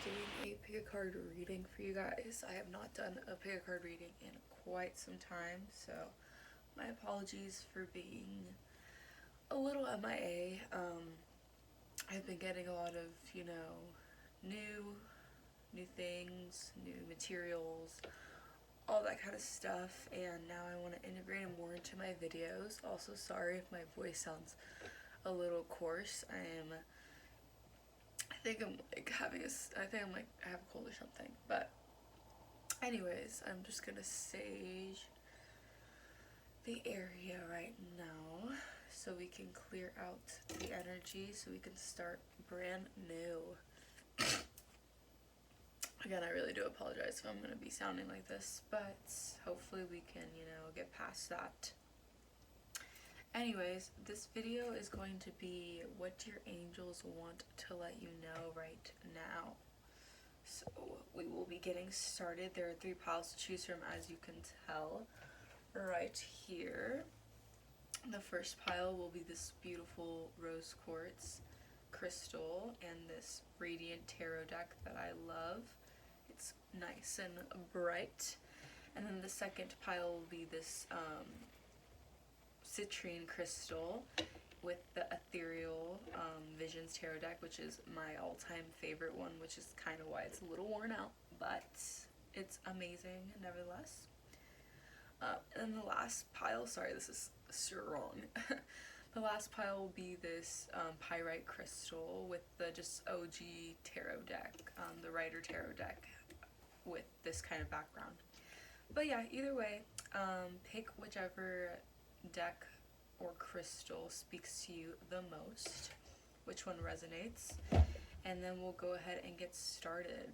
doing a pick a card reading for you guys. I have not done a pick a card reading in quite some time, so my apologies for being a little MIA. I've been getting a lot of, new things, new materials, all that kind of stuff, and now I want to integrate them more into my videos. Also, sorry if my voice sounds a little coarse. I think I have a cold or something. But anyways, I'm just gonna sage the area right now so we can clear out the energy so we can start brand new. Again, I really do apologize if I'm gonna be sounding like this, but hopefully we can, get past that. Anyways, this video is going to be what your angels want to let you know right now. So we will be getting started. There are 3 piles to choose from, as you can tell right here. The first pile will be this beautiful rose quartz crystal and this radiant tarot deck that I love. It's nice and bright. And then the second pile will be this citrine crystal with the ethereal visions tarot deck, which is my all-time favorite one, which is kind of why it's a little worn out, but it's amazing nevertheless. And the last pile, sorry, this is so wrong. The last pile will be this pyrite crystal with the just OG tarot deck, the Rider tarot deck with this kind of background. But yeah, either way, pick whichever deck or crystal speaks to you the most, which one resonates, and then we'll go ahead and get started.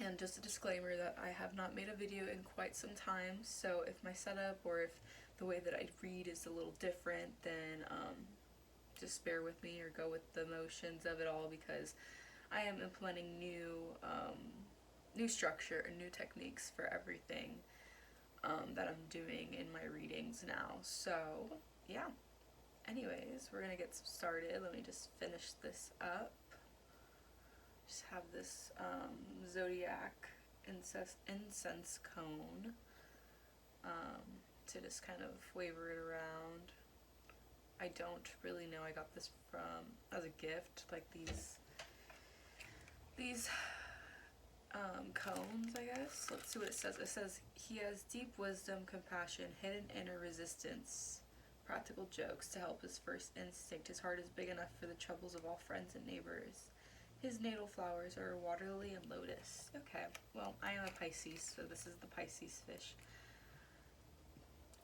And just a disclaimer that I have not made a video in quite some time, so if my setup or if the way that I read is a little different, then just bear with me or go with the motions of it all, because I am implementing new structure and new techniques for everything that I'm doing in my readings now. So yeah, anyways, we're gonna get started. Let me just finish this up. Just have this zodiac incense cone to just kind of waver it around. I don't really know, I got this from as a gift, like these cones, I guess. Let's see what it says. It says, he has deep wisdom, compassion, hidden inner resistance, practical jokes to help his first instinct. His heart is big enough for the troubles of all friends and neighbors. His natal flowers are water lily and lotus. Okay, well, I am a Pisces, so this is the Pisces fish.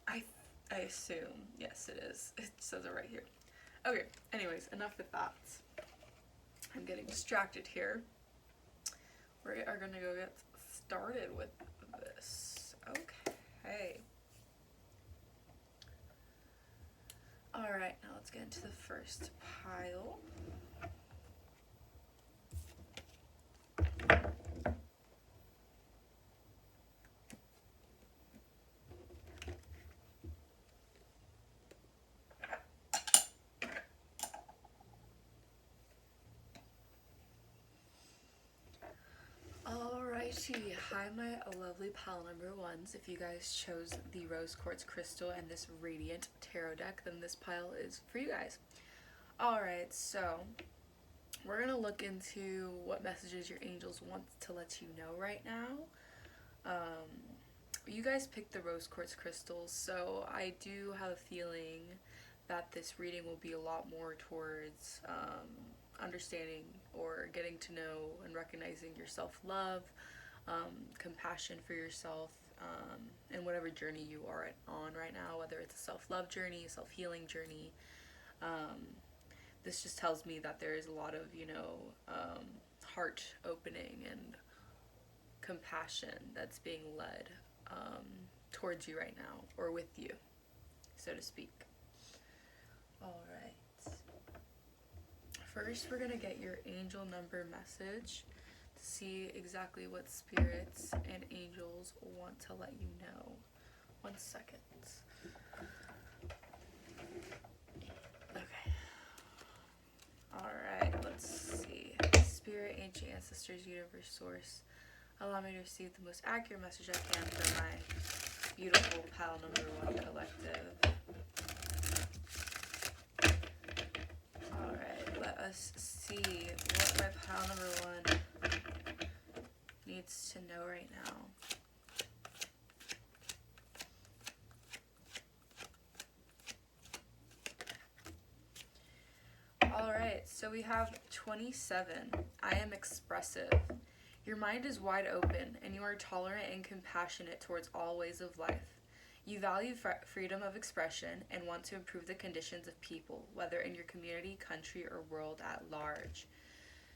I assume. Yes, it is. It says it right here. Okay, anyways, enough with that. I'm getting distracted here. We are going to go get started with this. Okay. Alright, now let's get into the first pile. Hi my lovely pile number ones. If you guys chose the rose quartz crystal and this radiant tarot deck, then this pile is for you guys. Alright, so we're gonna look into what messages your angels want to let you know right now. You guys picked the rose quartz crystals, so I do have a feeling that this reading will be a lot more towards understanding or getting to know and recognizing your self-love, compassion for yourself, and whatever journey you are on right now, whether it's a self-love journey, a self-healing journey. This just tells me that there is a lot of, heart opening and compassion that's being led towards you right now, or with you, so to speak. Alright. First, we're going to get your angel number message to see exactly what spirits and angels want to let you know. 1 second. Okay. Alright, let's see. Spirit, ancient ancestors, universe, source, allow me to receive the most accurate message I can for my beautiful pile number 1 collective. Alright, let us see what my pile number 1 needs to know right now. Alright, so we have 27. I am expressive. Your mind is wide open, and you are tolerant and compassionate towards all ways of life. You value freedom of expression and want to improve the conditions of people, whether in your community, country, or world at large.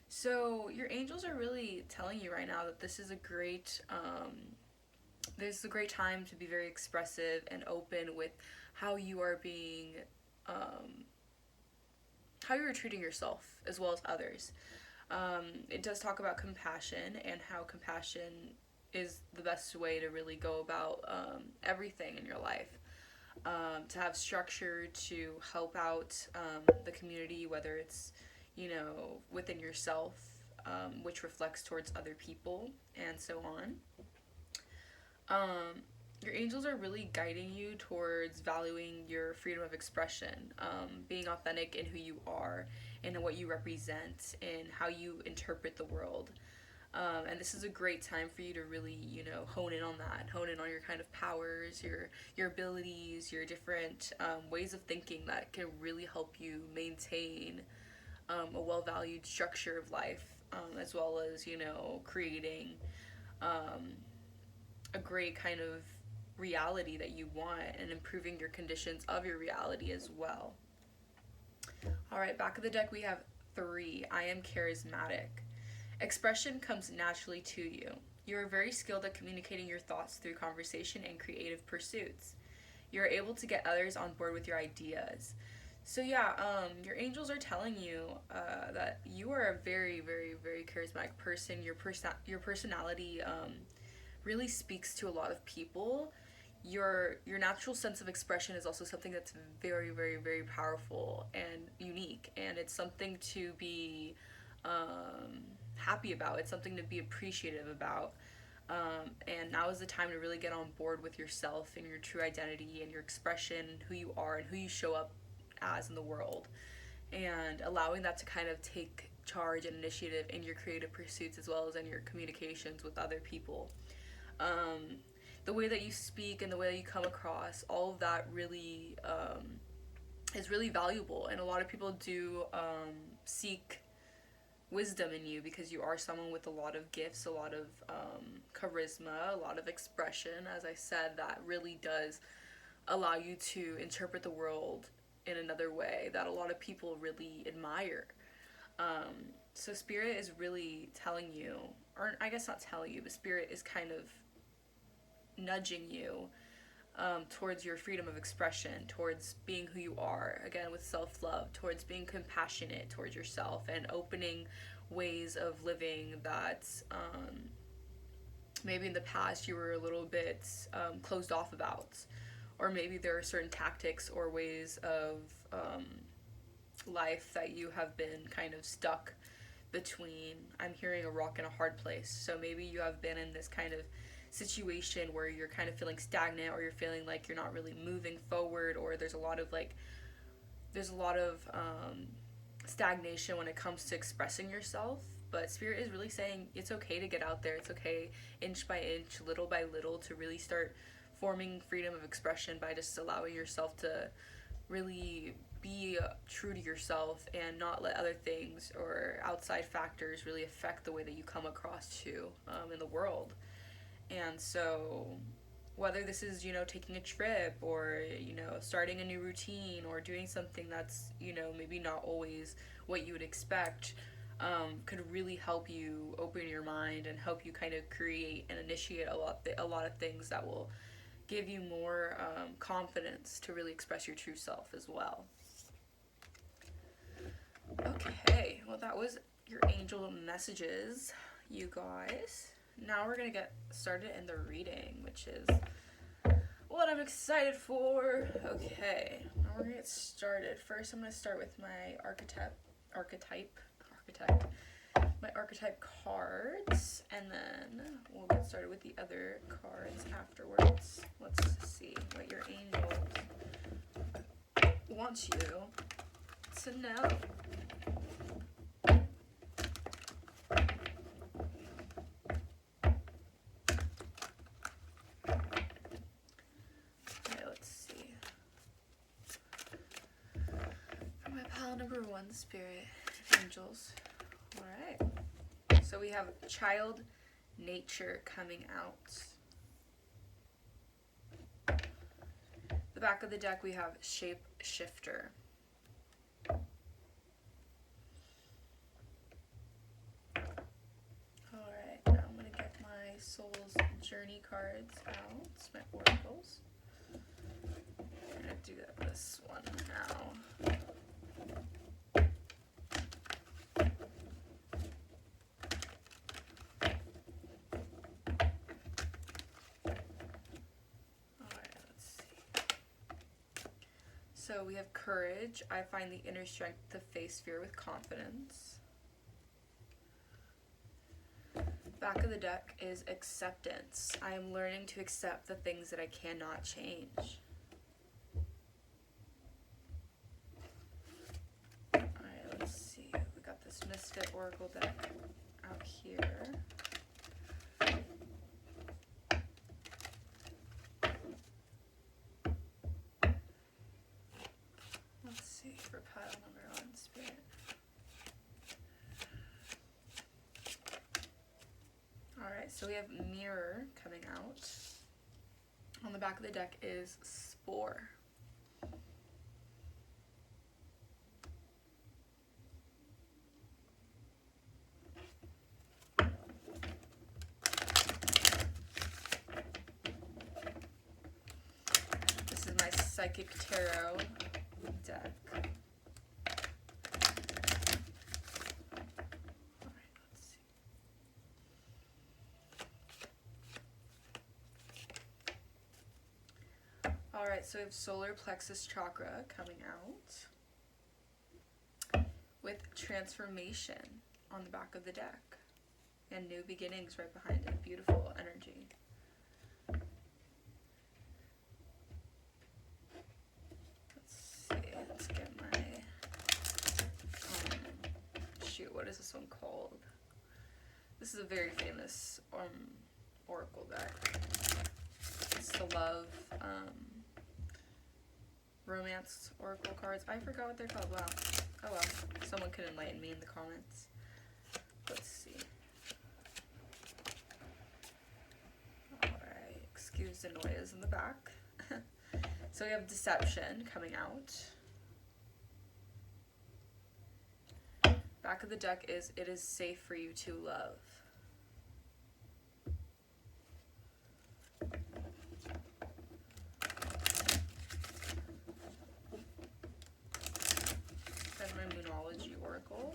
So your angels are really telling you right now that this is a great time to be very expressive and open with how you are being, how you're treating yourself as well as others. It does talk about compassion and how compassion is the best way to really go about everything in your life. To have structure to help out the community, whether it's, within yourself, which reflects towards other people, and so on. Your angels are really guiding you towards valuing your freedom of expression, being authentic in who you are and what you represent and how you interpret the world. And this is a great time for you to really, hone in on that, hone in on your kind of powers, your abilities, your different ways of thinking that can really help you maintain a well-valued structure of life, as well as, creating a great kind of reality that you want and improving your conditions of your reality as well. All right, back of the deck we have 3. I am charismatic. Expression comes naturally to you. You are very skilled at communicating your thoughts through conversation and creative pursuits. You are able to get others on board with your ideas. So yeah, your angels are telling you that you are a very, very, very charismatic person. Your personality really speaks to a lot of people. Your natural sense of expression is also something that's very, very, very powerful and unique, and it's something to be happy about. It's something to be appreciative about. And now is the time to really get on board with yourself and your true identity and your expression, who you are and who you show up as in the world, and allowing that to kind of take charge and initiative in your creative pursuits as well as in your communications with other people. The way that you speak and the way that you come across, all of that really is really valuable, and a lot of people do seek wisdom in you because you are someone with a lot of gifts, a lot of charisma, a lot of expression, as I said, that really does allow you to interpret the world in another way that a lot of people really admire. So Spirit is really telling you, or I guess not telling you, but Spirit is kind of nudging you towards your freedom of expression, towards being who you are, again with self-love, towards being compassionate towards yourself and opening ways of living that maybe in the past you were a little bit closed off about, or maybe there are certain tactics or ways of life that you have been kind of stuck between. I'm hearing a rock and a hard place, so maybe you have been in this kind of situation where you're kind of feeling stagnant, or you're feeling like you're not really moving forward, or there's a lot of stagnation when it comes to expressing yourself. But Spirit is really saying it's okay to get out there. It's okay, inch by inch, little by little, to really start forming freedom of expression by just allowing yourself to really be true to yourself and not let other things or outside factors really affect the way that you come across to in the world. And so whether this is, taking a trip, or, starting a new routine, or doing something that's, maybe not always what you would expect, could really help you open your mind and help you kind of create and initiate a lot of things that will give you more confidence to really express your true self as well. Okay, well, that was your angel messages, you guys. Now we're going to get started in the reading, which is what I'm excited for. Okay, now we're going to get started. First, I'm going to start with my archetype type cards, and then we'll get started with the other cards afterwards. Let's see what your angels want you to know. Okay, let's see. For my pile number 1, Spirit Angels. Alright. So we have child nature coming out. The back of the deck we have shape shifter. Alright, now I'm going to get my Soul's Journey cards out, my oracles. I'm going to do this one now. So we have courage. I find the inner strength to face fear with confidence. Back of the deck is acceptance. I am learning to accept the things that I cannot change. Alright, let's see. We got this Misfit Oracle deck out here. For pile number 1, Spirit. Alright, so we have Mirror coming out. On the back of the deck is Spore. This is my Psychic Tarot deck. Alright, so we have Solar Plexus Chakra coming out with Transformation on the back of the deck and New Beginnings right behind it. Beautiful energy. Let's see, let's get my, shoot, what is this one called? This is a very famous oracle deck. It's the Love, Romance Oracle cards. I forgot what they're called. Wow. Oh well. Someone could enlighten me in the comments. Let's see. Alright. Excuse the noise in the back. So we have Deception coming out. Back of the deck is It is safe for you to love. Oracle.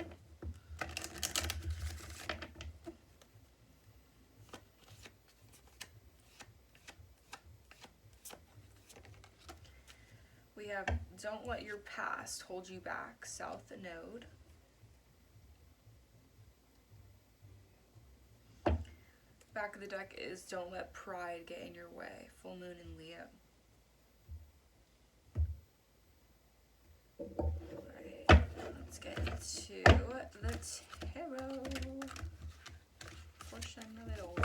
We have Don't Let Your Past Hold You Back, South Node. Back of the deck is Don't Let Pride Get in Your Way, Full Moon in Leo. Let's get into the tarot portion of it all.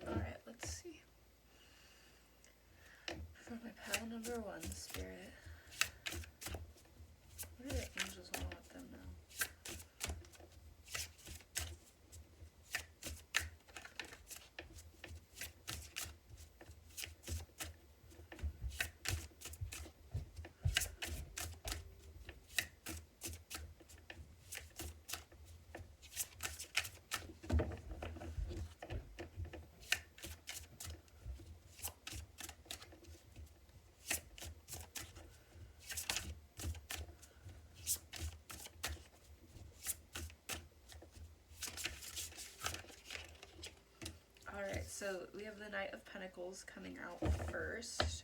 Alright, let's see. For my pile number 1, Spirit. What do the angels want to let them know? So we have the Knight of Pentacles coming out first.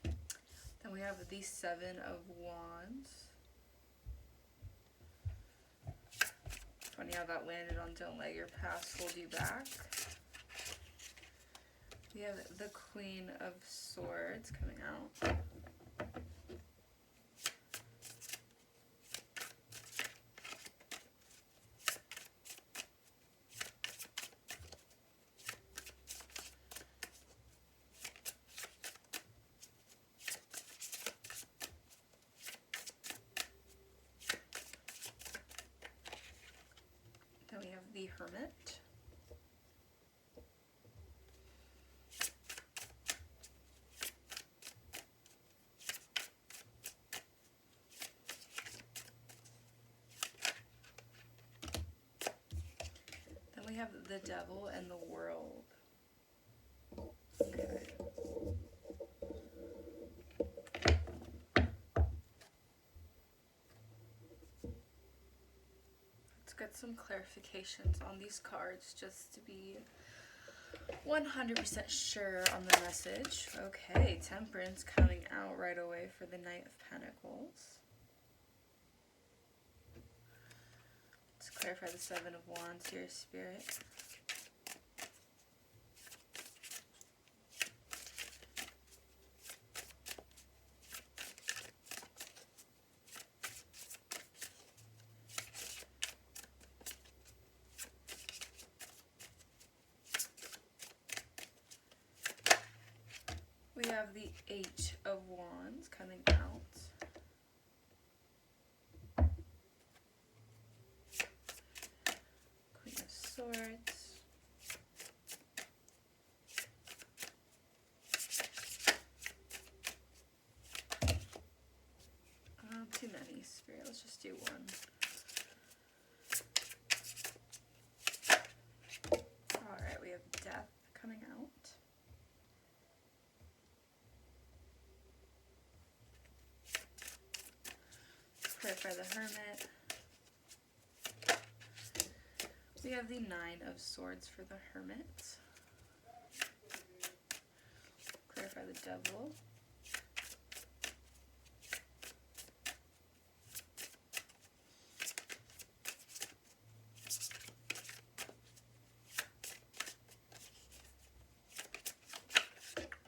Then we have the Seven of Wands. Funny how that landed on Don't Let Your Past Hold You Back. We have the Queen of Swords coming out. Then we have the Hermit. Then we have the Devil and the World. Okay. Let's get some clarifications on these cards just to be 100% sure on the message. Okay, Temperance coming out right away for the Knight of Pentacles. Let's clarify the Seven of Wands here, Spirit. We have the Eight of Wands coming out. Queen of Swords. Too many, Spirit. Let's just do one. Alright, we have Death coming out. Clarify the Hermit. We have the Nine of Swords for the Hermit. Clarify the Devil.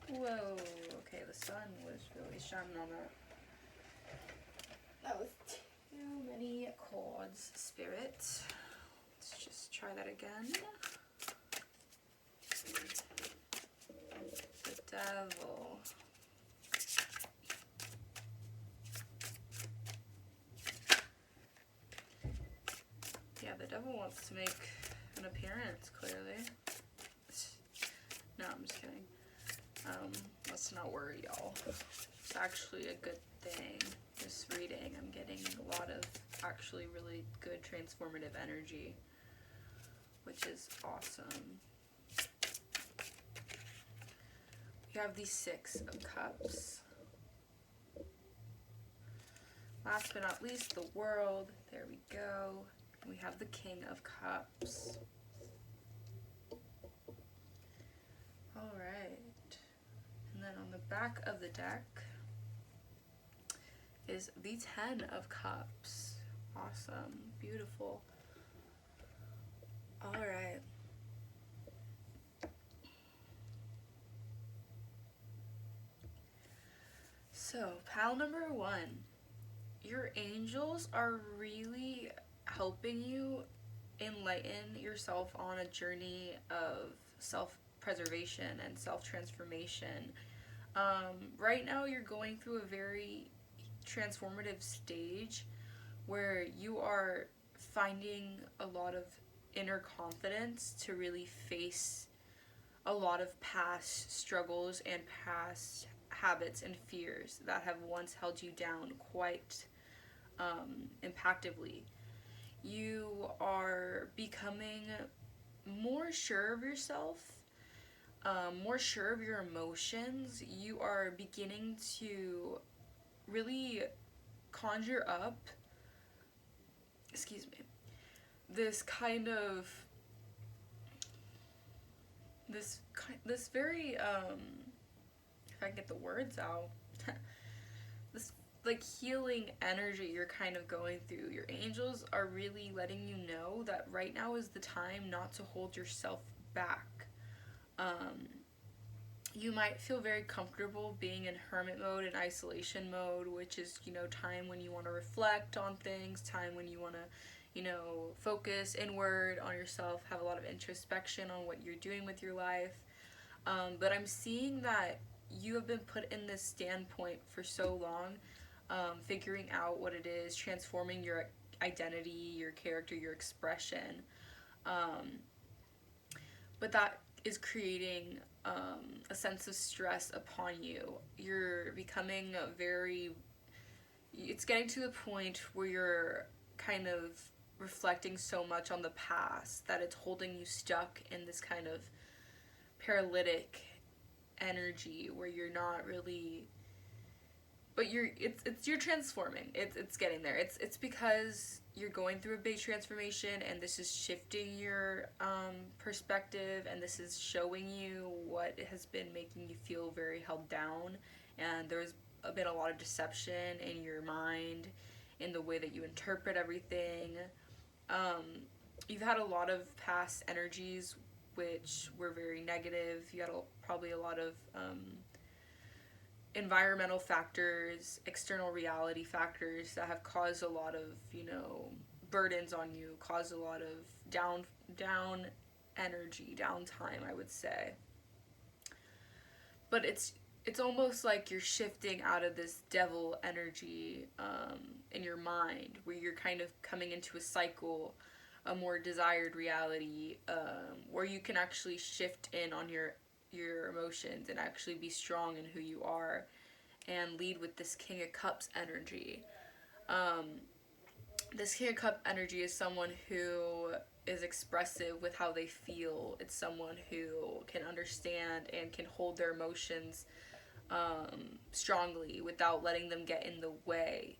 Whoa, okay, the sun was really shining on that. That was too many chords, Spirit. Let's just try that again. The Devil. Yeah, the Devil wants to make an appearance, clearly. No, I'm just kidding. Let's not worry, y'all. It's actually a good thing. This reading, I'm getting a lot of actually really good transformative energy, which is awesome. We have the Six of Cups. Last but not least, the World. There we go. We have the King of Cups. Alright. And then on the back of the deck is the Ten of Cups. Awesome. Beautiful. Alright. So, pal number one. Your angels are really helping you enlighten yourself on a journey of self-preservation and self-transformation. Right now you're going through a very transformative stage where you are finding a lot of inner confidence to really face a lot of past struggles and past habits and fears that have once held you down quite impactively. You are becoming more sure of yourself, more sure of your emotions. You are beginning to really conjure up excuse me, this kind of, this very, if I can get the words out, this like healing energy you're kind of going through. Your angels are really letting you know that right now is the time not to hold yourself back. You might feel very comfortable being in hermit mode and isolation mode, which is, time when you want to reflect on things, time when you want to, focus inward on yourself, have a lot of introspection on what you're doing with your life. But I'm seeing that you have been put in this standpoint for so long, figuring out what it is, transforming your identity, your character, your expression. But that is creating a sense of stress upon you. You're becoming it's getting to the point where you're kind of reflecting so much on the past that it's holding you stuck in this kind of paralytic energy where you're not really, but you're transforming. It's getting there. It's because you're going through a big transformation, and this is shifting your perspective, and this is showing you what has been making you feel very held down. And there's been a lot of deception in your mind, in the way that you interpret everything. You've had a lot of past energies which were very negative. You had probably a lot of environmental factors, external reality factors that have caused a lot of, burdens on you, caused a lot of down energy, downtime, I would say. But it's almost like you're shifting out of this devil energy in your mind, where you're kind of coming into a cycle, a more desired reality, where you can actually shift in on your emotions and actually be strong in who you are and lead with this King of Cups energy. This King of Cups energy is someone who is expressive with how they feel. It's someone who can understand and can hold their emotions strongly without letting them get in the way.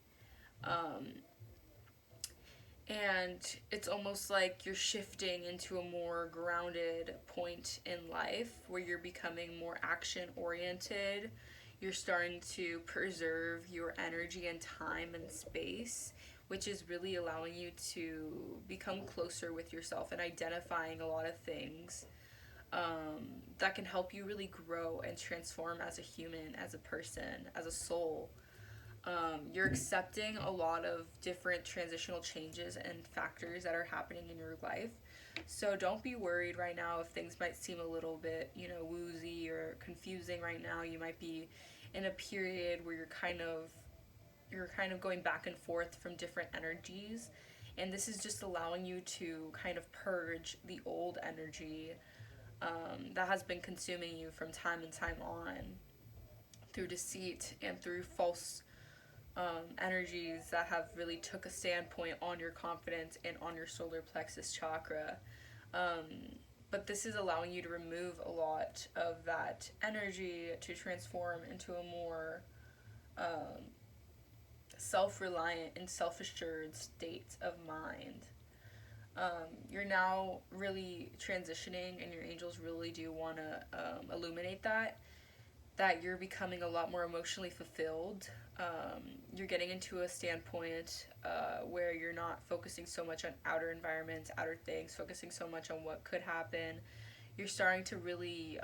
And it's almost like you're shifting into a more grounded point in life where you're becoming more action oriented. You're starting to preserve your energy and time and space, which is really allowing you to become closer with yourself and identifying a lot of things that can help you really grow and transform as a human, as a person, as a soul. You're accepting a lot of different transitional changes and factors that are happening in your life. So don't be worried right now if things might seem a little bit, woozy or confusing right now. You might be in a period where you're kind of going back and forth from different energies. And this is just allowing you to kind of purge the old energy that has been consuming you from time and time on through deceit and through false energies that have really took a standpoint on your confidence and on your solar plexus chakra. But this is allowing you to remove a lot of that energy to transform into a more self-reliant and self-assured state of mind. You're now really transitioning, and your angels really do want to illuminate that you're becoming a lot more emotionally fulfilled. You're getting into a standpoint where you're not focusing so much on outer environments, outer things, focusing so much on what could happen. You're starting to really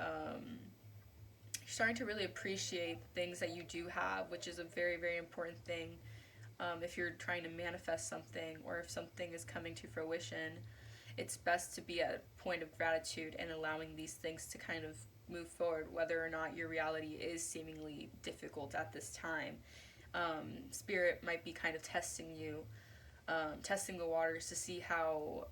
appreciate the things that you do have, which is a very, very important thing. If you're trying to manifest something, or if something is coming to fruition, it's best to be at a point of gratitude and allowing these things to kind of move forward, whether or not your reality is seemingly difficult at this time. Spirit might be kind of testing you, testing the waters to see how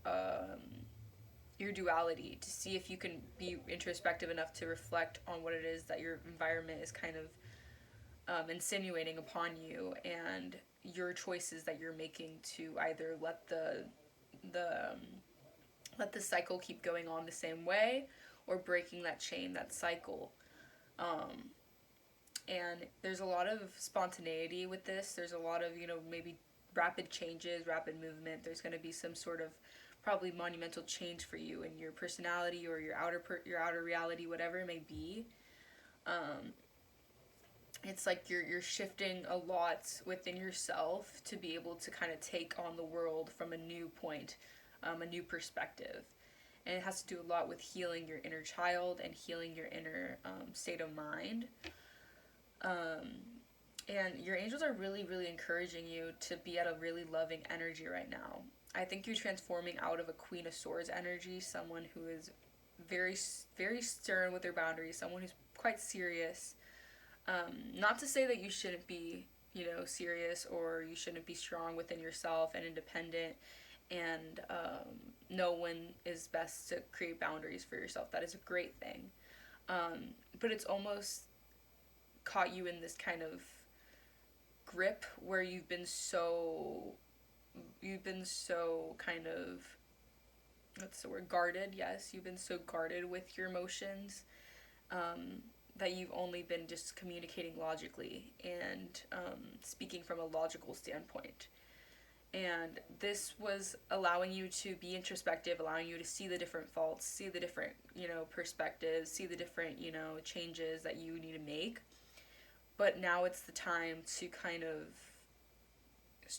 your duality, to see if you can be introspective enough to reflect on what it is that your environment is kind of insinuating upon you, and your choices that you're making to either let the cycle keep going on the same way, or breaking that chain, that cycle. And there's a lot of spontaneity with this. There's a lot of, maybe rapid changes, rapid movement. There's going to be some sort of probably monumental change for you in your personality or your outer reality, whatever it may be. It's like you're shifting a lot within yourself to be able to kind of take on the world from a new point, a new perspective. And it has to do a lot with healing your inner child and healing your inner state of mind. And your angels are really, really encouraging you to be at a really loving energy right now. I think you're transforming out of a Queen of Swords energy, someone who is very, very stern with their boundaries, someone who's quite serious. Not to say that you shouldn't be, serious, or you shouldn't be strong within yourself and independent and know when is best to create boundaries for yourself. That is a great thing. But it's almost caught you in this kind of grip where you've been so kind of, what's the word, guarded. Yes, you've been so guarded with your emotions, that you've only been just communicating logically and speaking from a logical standpoint. And this was allowing you to be introspective, allowing you to see the different faults, see the different, perspectives, see the different, changes that you need to make. But now it's the time to kind of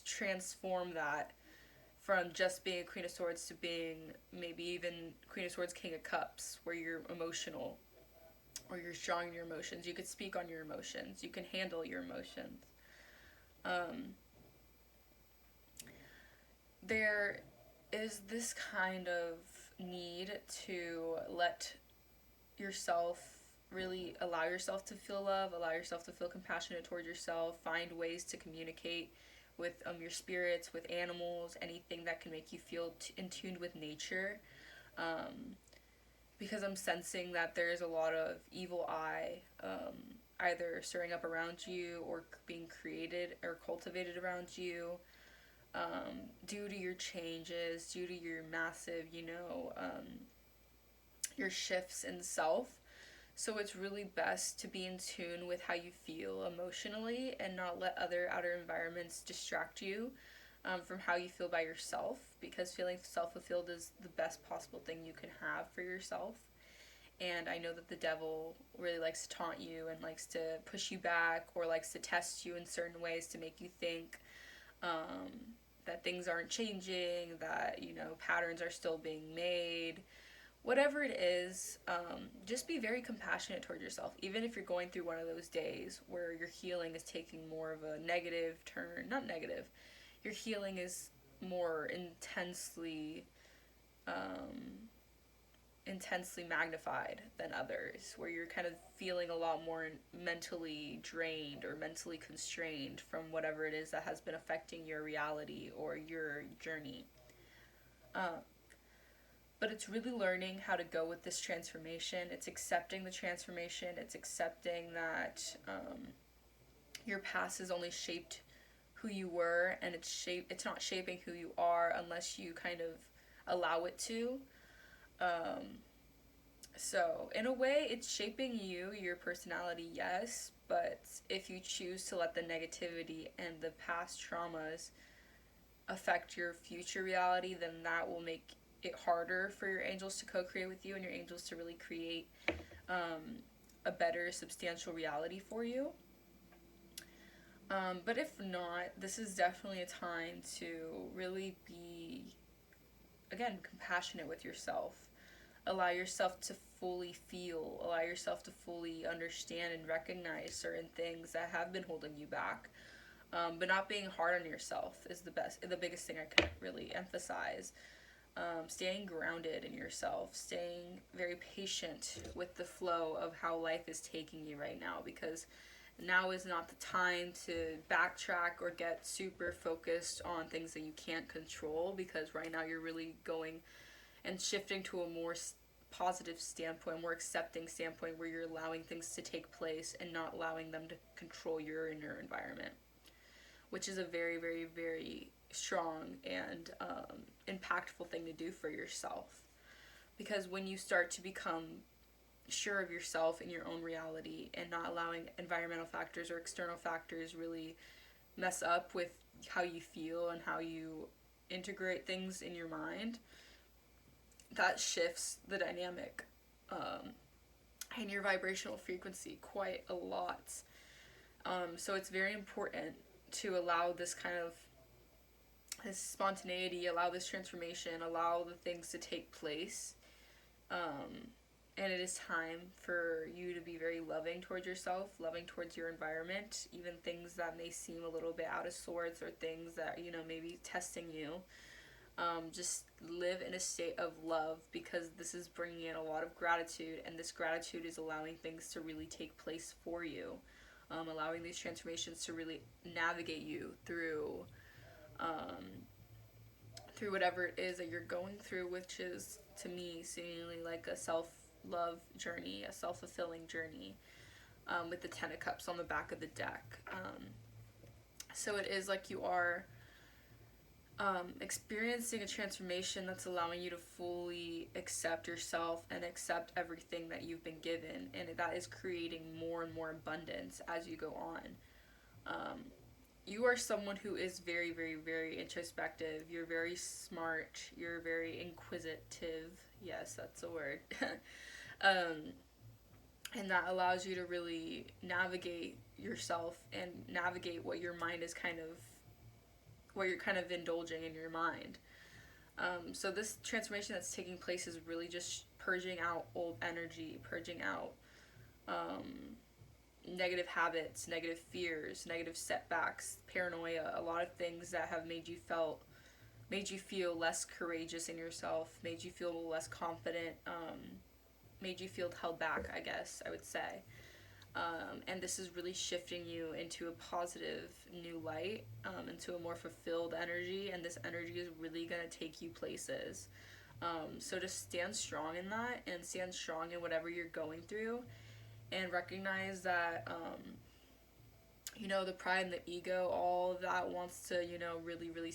transform that from just being a Queen of Swords to being maybe even Queen of Swords, King of Cups, where you're emotional, or you're strong in your emotions. You could speak on your emotions. You can handle your emotions. There is this kind of need to let yourself really allow yourself to feel love, allow yourself to feel compassionate towards yourself, find ways to communicate with your spirits, with animals, anything that can make you feel in tune with nature. Because I'm sensing that there's a lot of evil eye either stirring up around you or being created or cultivated around you, due to your changes, due to your massive, your shifts in self. So it's really best to be in tune with how you feel emotionally and not let other outer environments distract you from how you feel by yourself, because feeling self-fulfilled is the best possible thing you can have for yourself. And I know that the devil really likes to taunt you and likes to push you back, or likes to test you in certain ways to make you think that things aren't changing, that, patterns are still being made. Whatever it is, just be very compassionate toward yourself. Even if you're going through one of those days where your healing is taking more of a negative turn, not negative, your healing is more intensely magnified than others, where you're kind of feeling a lot more mentally drained or mentally constrained from whatever it is that has been affecting your reality or your journey. But it's really learning how to go with this transformation. It's accepting the transformation. It's accepting that your past has only shaped who you were, and it's not shaping who you are unless you kind of allow it to. So in a way, it's shaping you, your personality, yes, but if you choose to let the negativity and the past traumas affect your future reality, then that will make it harder for your angels to co-create with you and your angels to really create a better, substantial reality for you. But if not, this is definitely a time to really be, again, compassionate with yourself. Allow yourself to fully feel, allow yourself to fully understand and recognize certain things that have been holding you back. But not being hard on yourself is the biggest thing I can really emphasize. Staying grounded in yourself, staying very patient with the flow of how life is taking you right now, because now is not the time to backtrack or get super focused on things that you can't control, because right now you're really going and shifting to a more positive standpoint, more accepting standpoint, where you're allowing things to take place and not allowing them to control your inner environment, which is a very, very, very strong and impactful thing to do for yourself. Because when you start to become sure of yourself in your own reality and not allowing environmental factors or external factors really mess up with how you feel and how you integrate things in your mind, that shifts the dynamic and your vibrational frequency quite a lot. So it's very important to allow this kind of this spontaneity, allow this transformation, allow the things to take place. And it is time for you to be very loving towards yourself, loving towards your environment, even things that may seem a little bit out of sorts or things that, maybe testing you. Just live in a state of love, because this is bringing in a lot of gratitude, and this gratitude is allowing things to really take place for you, allowing these transformations to really navigate you through whatever it is that you're going through, which is, to me, seemingly like a self-love journey, a self-fulfilling journey, with the Ten of Cups on the back of the deck. So it is like you are experiencing a transformation that's allowing you to fully accept yourself and accept everything that you've been given, and that is creating more and more abundance as you go on. You are someone who is very, very, very introspective. You're very smart. You're very inquisitive. Yes, that's a word. And that allows you to really navigate yourself and navigate what your mind is what you're kind of indulging in your mind. So this transformation that's taking place is really just purging out old energy, purging out negative habits, negative fears, negative setbacks, paranoia, a lot of things that have made you feel less courageous in yourself, made you feel less confident, made you feel held back, I guess I would say. And this is really shifting you into a positive new light, into a more fulfilled energy, and this energy is really going to take you places. So just stand strong in that, and stand strong in whatever you're going through, and recognize that, the pride and the ego, all of that wants to, really, really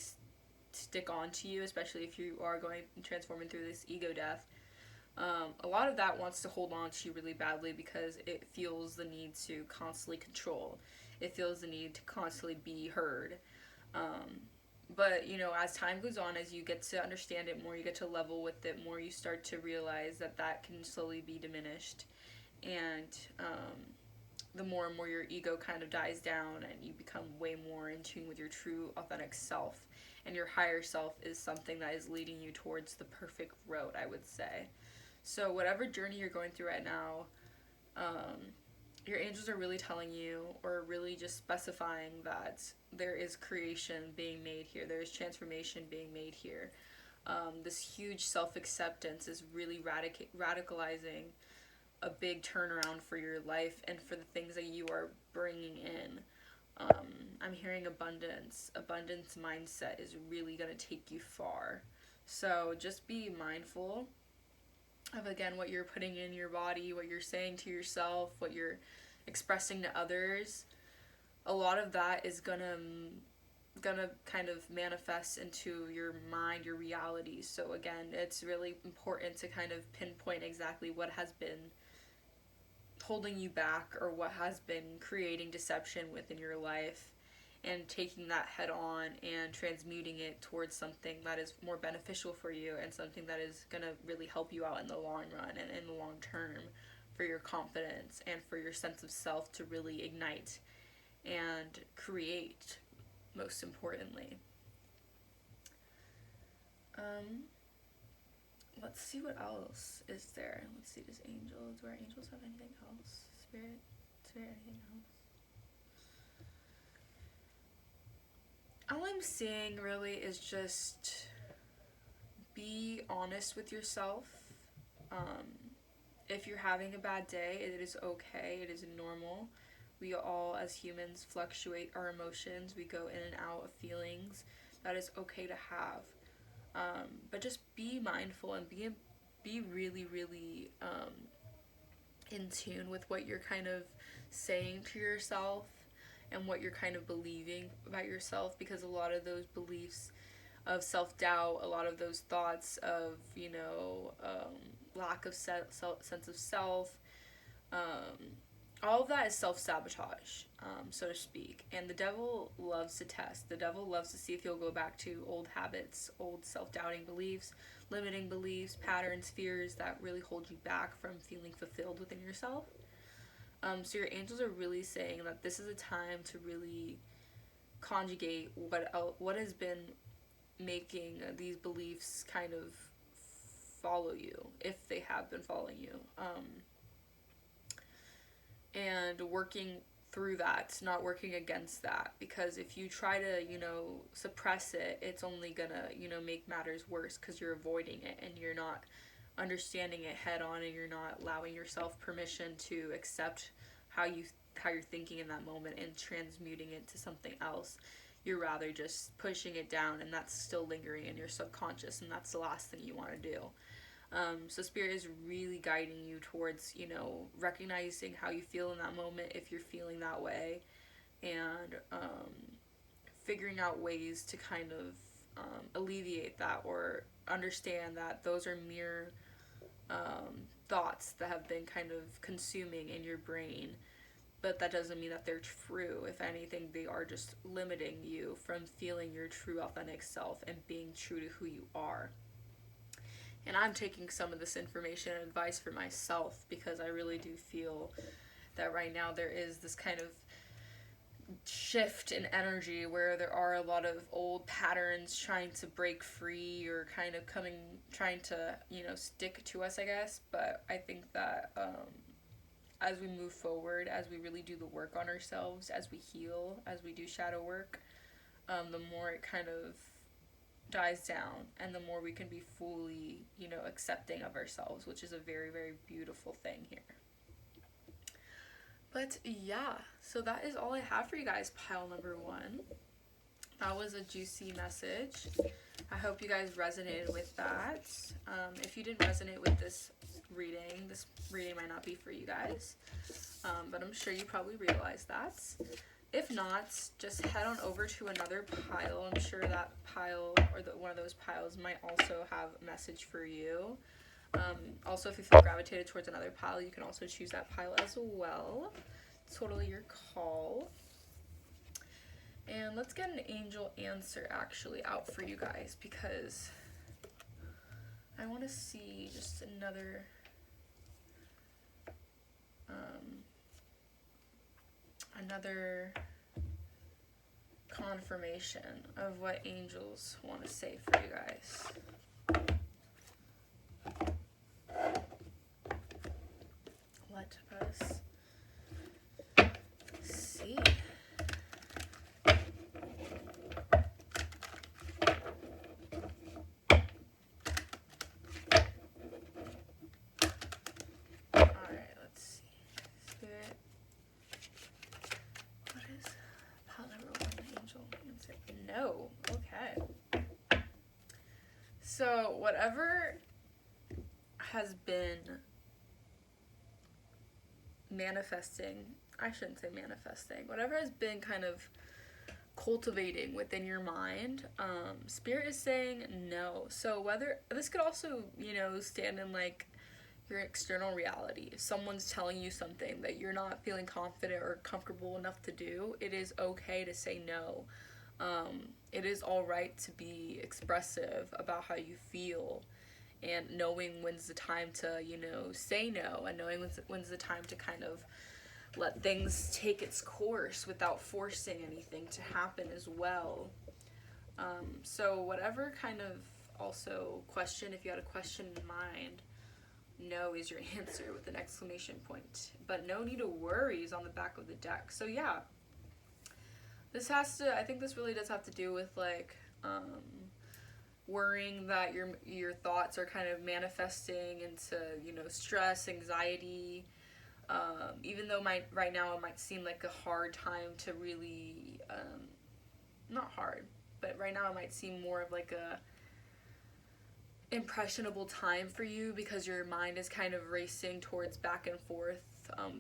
stick on to you, especially if you are going and transforming through this ego death. A lot of that wants to hold on to you really badly, because it feels the need to constantly control. It feels the need to constantly be heard. But, as time goes on, as you get to understand it more, you get to level with it more, you start to realize that can slowly be diminished. And the more and more your ego kind of dies down, and you become way more in tune with your true, authentic self. And your higher self is something that is leading you towards the perfect road, I would say. So whatever journey you're going through right now, your angels are really telling you, or really just specifying, that there is creation being made here. There is transformation being made here. This huge self-acceptance is really radicalizing a big turnaround for your life and for the things that you are bringing in. I'm hearing abundance. Abundance mindset is really going to take you far. So just be mindful of, again, what you're putting in your body, what you're saying to yourself, what you're expressing to others. A lot of that is gonna kind of manifest into your mind, your reality. So again, it's really important to kind of pinpoint exactly what has been holding you back, or what has been creating deception within your life, and taking that head on and transmuting it towards something that is more beneficial for you, and something that is going to really help you out in the long run and in the long term, for your confidence and for your sense of self to really ignite and create, most importantly. Let's see what else is there. Let's see, does angels, do our angels have anything else? Spirit, anything else? All I'm seeing really is just be honest with yourself. If you're having a bad day, it is okay. It is normal. We all, as humans, fluctuate our emotions. We go in and out of feelings. That is okay to have. But just be mindful and be really, really in tune with what you're kind of saying to yourself and what you're kind of believing about yourself, because a lot of those beliefs of self-doubt, a lot of those thoughts of, lack of sense of self, all of that is self-sabotage, so to speak. And the devil loves to test. The devil loves to see if you'll go back to old habits, old self-doubting beliefs, limiting beliefs, patterns, fears that really hold you back from feeling fulfilled within yourself. So your angels are really saying that this is a time to really conjugate what has been making these beliefs kind of follow you, if they have been following you. And working through that, not working against that, because if you try to, suppress it, it's only gonna, make matters worse because you're avoiding it and you're not understanding it head on, and you're not allowing yourself permission to accept how you're thinking in that moment and transmuting it to something else. You're rather just pushing it down, and that's still lingering in your subconscious, and that's the last thing you want to do. So Spirit is really guiding you towards, recognizing how you feel in that moment if you're feeling that way, and figuring out ways to kind of alleviate that, or understand that those are mere thoughts that have been kind of consuming in your brain. But that doesn't mean that they're true. If anything, they are just limiting you from feeling your true authentic self and being true to who you are. And I'm taking some of this information and advice for myself, because I really do feel that right now there is this kind of shift in energy where there are a lot of old patterns trying to break free, or kind of trying to, stick to us, I guess. But I think that as we move forward, as we really do the work on ourselves, as we heal, as we do shadow work, the more it kind of dies down, and the more we can be fully, accepting of ourselves, which is a very, very beautiful thing here. But yeah, so that is all I have for you guys, pile number 1. That was a juicy message. I hope you guys resonated with that. If you didn't resonate with this reading might not be for you guys, but I'm sure you probably realized that. If not, just head on over to another pile. I'm sure that pile, or one of those piles, might also have a message for you. Also, if you feel gravitated towards another pile, you can also choose that pile as well. It's totally your call. And let's get an angel answer actually out for you guys, because I want to see just another confirmation of what angels want to say for you guys. Let us see. Alright, let's see. Spirit. What is pile number 1 angel answer? No. Okay. So, whatever has been whatever has been kind of cultivating within your mind, Spirit is saying no. So whether this could also, stand in like your external reality. If someone's telling you something that you're not feeling confident or comfortable enough to do, it is okay to say no. It is all right to be expressive about how you feel, and knowing when's the time to, say no, and knowing when's the time to kind of let things take its course without forcing anything to happen as well. So whatever kind of also question, if you had a question in mind, no is your answer with an exclamation point. But no need to worry is on the back of the deck. So yeah, I think this really does have to do with like worrying that your thoughts are kind of manifesting into, stress, anxiety. Even though right now it might seem like a hard time to really, not hard, but right now it might seem more of like a impressionable time for you, because your mind is kind of racing towards back and forth,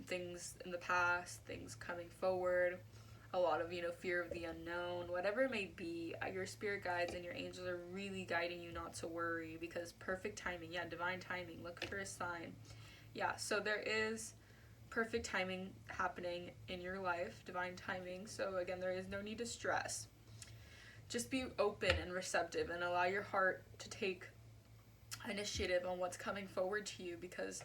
things in the past, things coming forward, a lot of, fear of the unknown, whatever it may be. Your spirit guides and your angels are really guiding you not to worry, because perfect timing, divine timing, look for a sign. So there is perfect timing happening in your life, divine timing. So again, there is no need to stress. Just be open and receptive and allow your heart to take initiative on what's coming forward to you, because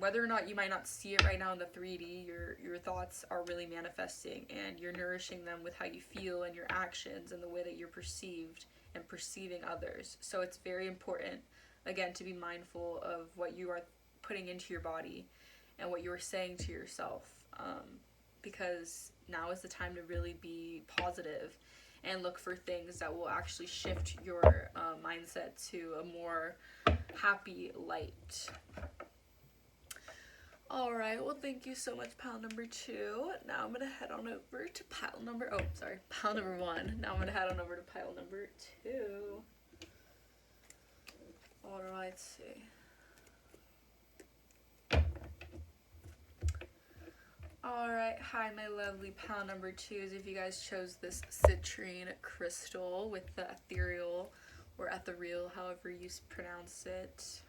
whether or not you might not see it right now in the 3D, your thoughts are really manifesting, and you're nourishing them with how you feel and your actions and the way that you're perceived and perceiving others. So it's very important, again, to be mindful of what you are putting into your body and what you are saying to yourself, because now is the time to really be positive and look for things that will actually shift your mindset to a more happy light. Alright, well, thank you so much, pile number 2. Now I'm going to head on over to pile number 1. Now I'm going to head on over to pile number 2. Alright, let's see. Alright, hi my lovely pile number 2s. If you guys chose this citrine crystal with the ethereal or ethereal, however you pronounce it,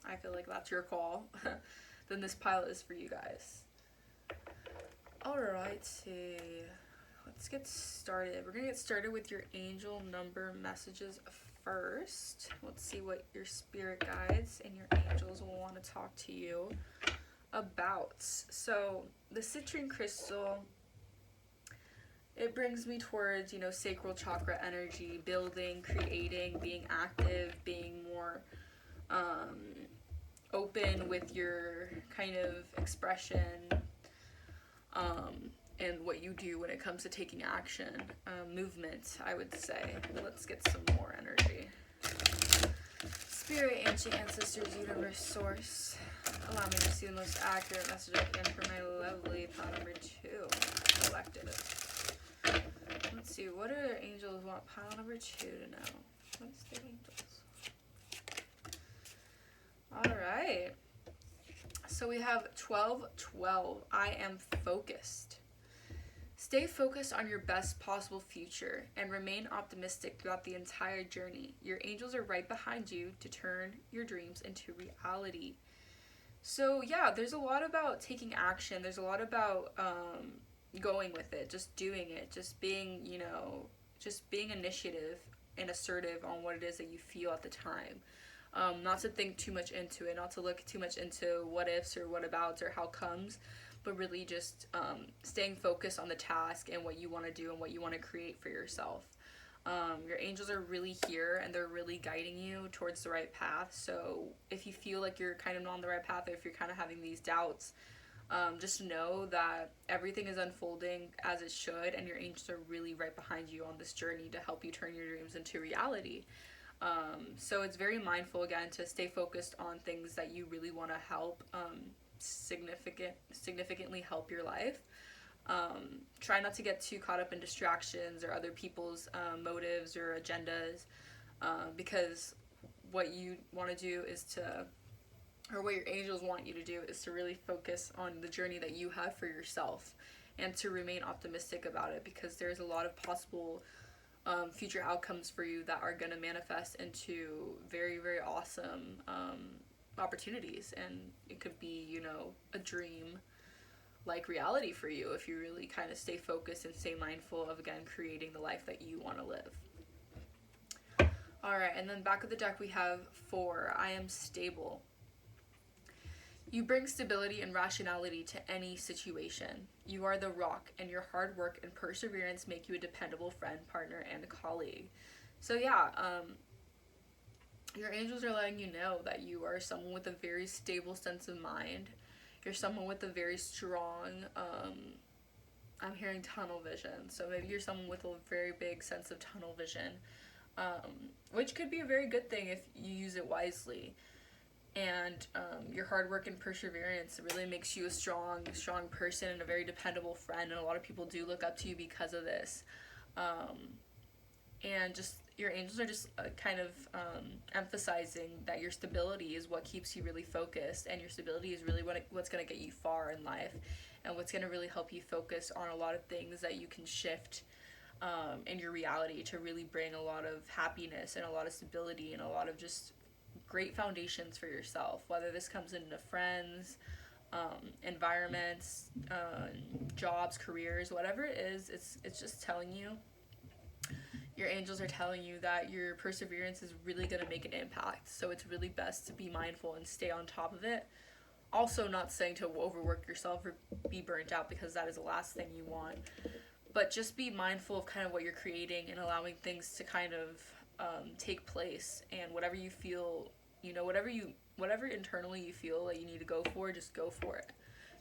I feel like that's your call. Then this pile is for you guys. Alright, let's get started. We're gonna get started with your angel number messages first. Let's see what your spirit guides and your angels will want to talk to you about. So the citrine crystal, it brings me towards, sacral chakra energy, building, creating, being active, being more open with your kind of expression, and what you do when it comes to taking action, movement, I would say. Let's get some more energy. Spirit, ancient ancestors, universe, source, allow me to see the most accurate message I can for my lovely pile number 2 collective. Let's see, what do their angels want pile number 2 to know? What's their angels? Alright, so we have 12-12. I am focused. Stay focused on your best possible future and remain optimistic throughout the entire journey. Your angels are right behind you to turn your dreams into reality. So yeah, there's a lot about taking action. There's a lot about going with it, just doing it, just being initiative and assertive on what it is that you feel at the time. Not to think too much into it, not to look too much into what ifs or what abouts or how comes, but really just staying focused on the task and what you want to do and what you want to create for yourself. Your angels are really here and they're really guiding you towards the right path. So if you feel like you're kind of not on the right path, or if you're kind of having these doubts, just know that everything is unfolding as it should, and your angels are really right behind you on this journey to help you turn your dreams into reality. So it's very mindful, again, to stay focused on things that you really want to help significantly help your life. Try not to get too caught up in distractions or other people's motives or agendas, because what you want to do is or what your angels want you to do is to really focus on the journey that you have for yourself and to remain optimistic about it, because there's a lot of possible future outcomes for you that are going to manifest into very, very awesome opportunities, and it could be, a dream like reality for you if you really kind of stay focused and stay mindful of, again, creating the life that you want to live. Alright, and then back of the deck we have 4. I am stable. You bring stability and rationality to any situation. You are the rock, and your hard work and perseverance make you a dependable friend, partner, and a colleague. So yeah, your angels are letting you know that you are someone with a very stable sense of mind. You're someone with a very strong, I'm hearing tunnel vision. So maybe you're someone with a very big sense of tunnel vision, which could be a very good thing if you use it wisely. And your hard work and perseverance really makes you a strong person and a very dependable friend, and a lot of people do look up to you because of this. And just your angels are just kind of emphasizing that your stability is what keeps you really focused, and your stability is really what's going to get you far in life, and what's going to really help you focus on a lot of things that you can shift in your reality to really bring a lot of happiness and a lot of stability and a lot of just great foundations for yourself, whether this comes into friends, environments, jobs, careers, whatever it is, it's just telling you, your angels are telling you that your perseverance is really going to make an impact. So it's really best to be mindful and stay on top of it. Also, not saying to overwork yourself or be burnt out, because that is the last thing you want. But just be mindful of kind of what you're creating and allowing things to kind of take place. And whatever you feel, whatever internally you feel that you need to go for, just go for it.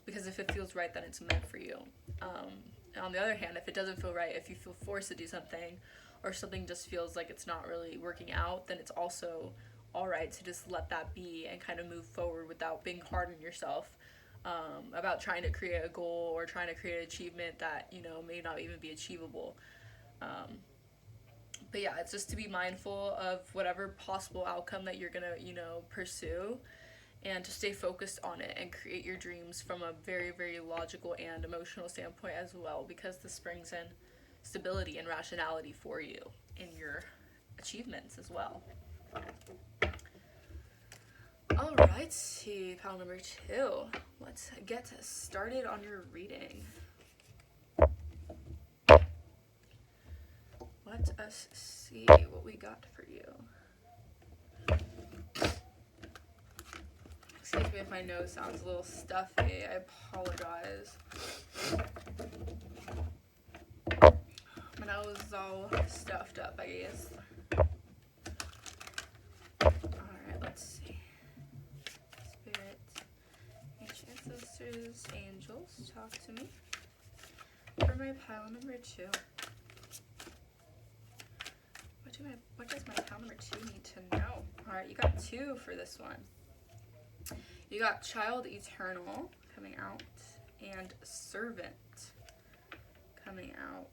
Because if it feels right, then it's meant for you. And on the other hand, if it doesn't feel right, if you feel forced to do something, or something just feels like it's not really working out, then it's also all right to just let that be and kind of move forward without being hard on yourself about trying to create a goal or trying to create an achievement that, may not even be achievable. But yeah, it's just to be mindful of whatever possible outcome that you're gonna, pursue, and to stay focused on it and create your dreams from a very, very logical and emotional standpoint as well, because this brings in stability and rationality for you in your achievements as well. Alrighty, pile number 2. Let's get started on your reading. Let us see what we got for you. Excuse me if my nose sounds a little stuffy. I apologize. My nose is all stuffed up, I guess. Alright, let's see. Spirit, ancient ancestors, angels, talk to me for my pile number 2. What does my pile number 2 need to know? Alright, you got 2 for this one. You got Child Eternal coming out and Servant coming out.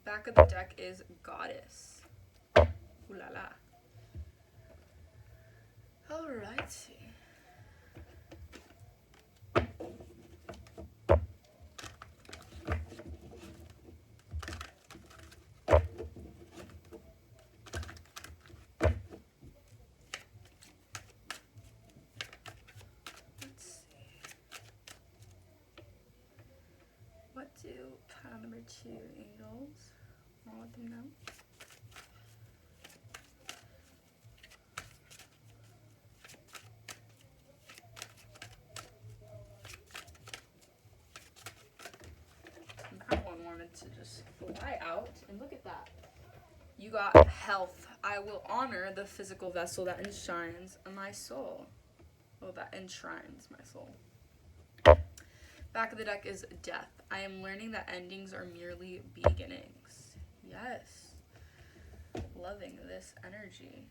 Back of the deck is Goddess. Ooh la la. Alrighty. What do pile number 2 angels want let them know? That one wanted to just fly out, and look at that. You got health. I will honor the physical vessel that enshrines my soul. Well, that enshrines my soul. Back of the deck is Death. I am learning that endings are merely beginnings. Yes. Loving this energy.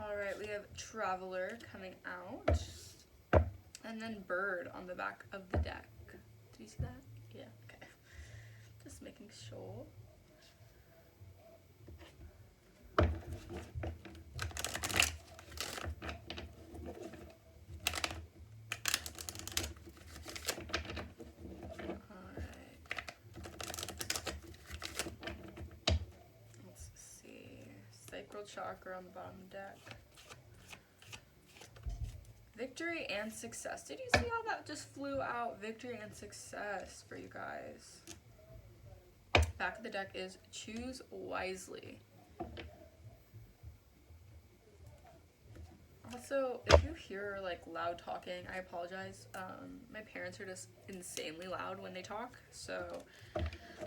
Alright, we have Traveler coming out, and then Bird on the back of the deck. Did you see that? Yeah, okay. Just making sure. Sacral chakra on the bottom of the deck. Victory and success. Did you see how that just flew out? Victory and success for you guys. Back of the deck is Choose Wisely. Also, if you hear like loud talking, I apologize. My parents are just insanely loud when they talk, so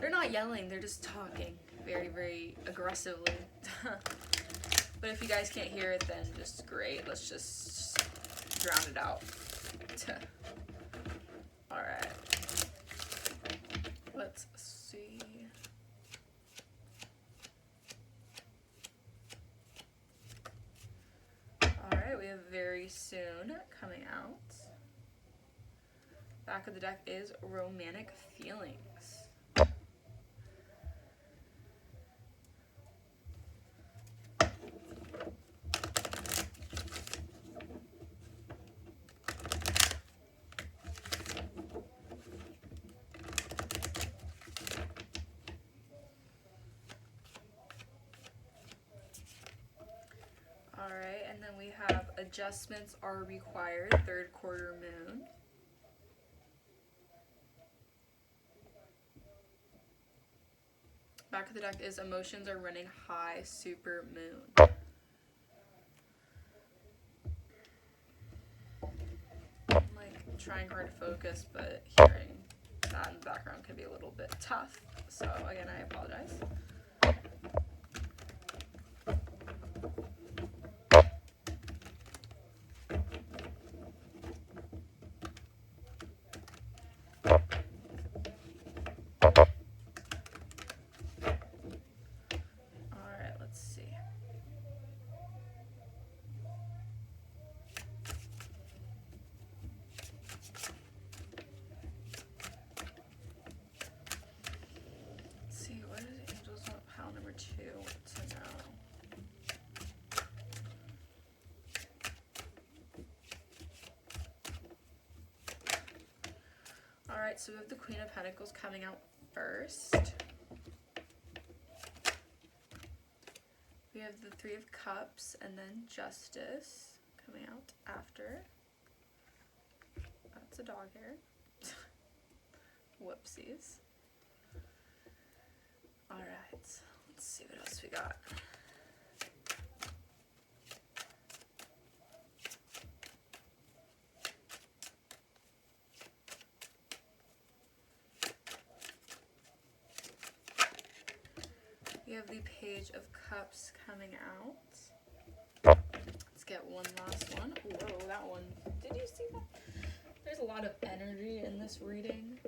they're not yelling, they're just talking very, very aggressively. But if you guys can't hear it, then just great. Let's just drown it out. Alright. Let's see. Alright, we have Very Soon coming out. Back of the deck is Romantic Feelings. Alright, and then we have adjustments are required, third quarter moon. Back of the deck is emotions are running high, super moon. I'm like trying hard to focus, but hearing that in the background can be a little bit tough. So again, I apologize. Alright, let's see. Let's see, what does Angels want pile number 2 to know? Alright, so we have the Queen of Pentacles coming out first. We have the Three of Cups and then Justice coming out after. That's a dog hair. Whoopsies. Alright, let's see what else we got. We have the Page of Cups coming out. Let's get one last one. Whoa, that one. Did you see that? There's a lot of energy in this reading.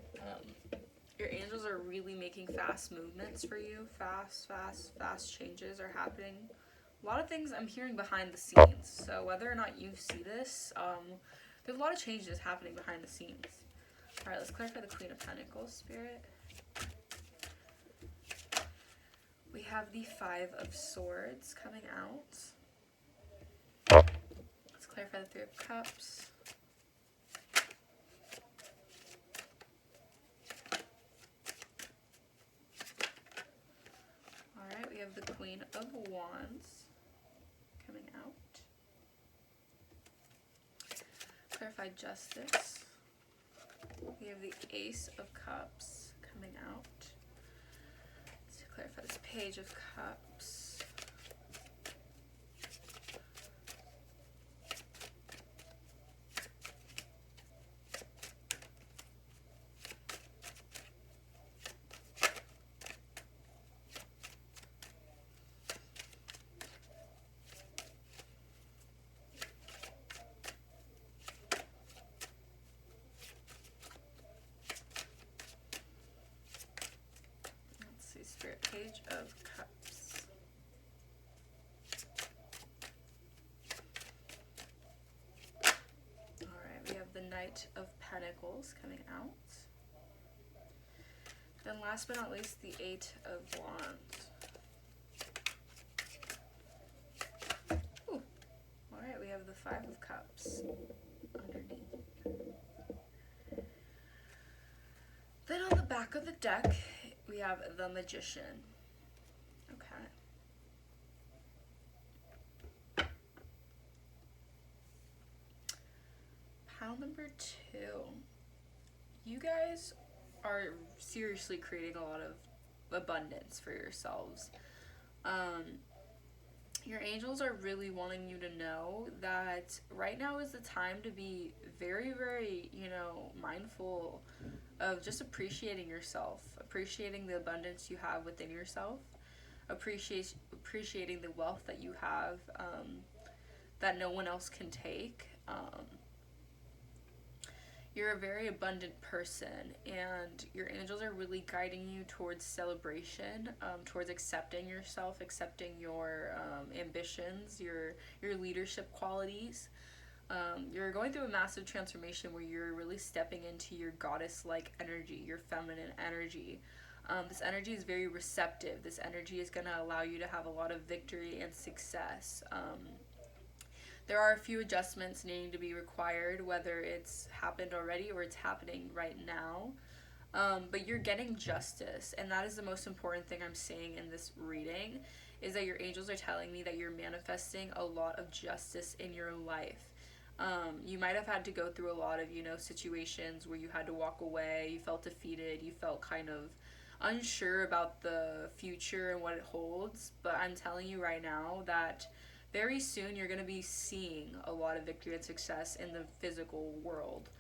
Your angels are really making fast movements for you. Fast changes are happening. A lot of things I'm hearing behind the scenes. So whether or not you see this, there's a lot of changes happening behind the scenes. Alright, let's clarify the Queen of Pentacles, Spirit. We have the Five of Swords coming out. Let's clarify the Three of Cups. Alright, we have the Queen of Wands coming out. Clarify Justice. We have the Ace of Cups coming out. Let's clarify this Page of Cups. Spirit, Page of Cups. Alright, we have the Knight of Pentacles coming out. Then last but not least, the Eight of Wands. Ooh. Alright, we have the Five of Cups underneath. Then on the back of the deck, we have the Magician. Okay. Pile number 2. You guys are seriously creating a lot of abundance for yourselves. Your angels are really wanting you to know that right now is the time to be very, very, mindful of just appreciating yourself, appreciating the abundance you have within yourself, appreciating the wealth that you have that no one else can take. You're a very abundant person, and your angels are really guiding you towards celebration, towards accepting yourself, accepting your ambitions, your leadership qualities. You're going through a massive transformation where you're really stepping into your goddess-like energy, your feminine energy. This energy is very receptive. This energy is going to allow you to have a lot of victory and success. There are a few adjustments needing to be required, whether it's happened already or it's happening right now. But you're getting justice, and that is the most important thing I'm seeing in this reading, is that your angels are telling me that you're manifesting a lot of justice in your life. You might have had to go through a lot of, situations where you had to walk away, you felt defeated, you felt kind of unsure about the future and what it holds. But I'm telling you right now that very soon you're going to be seeing a lot of victory and success in the physical world.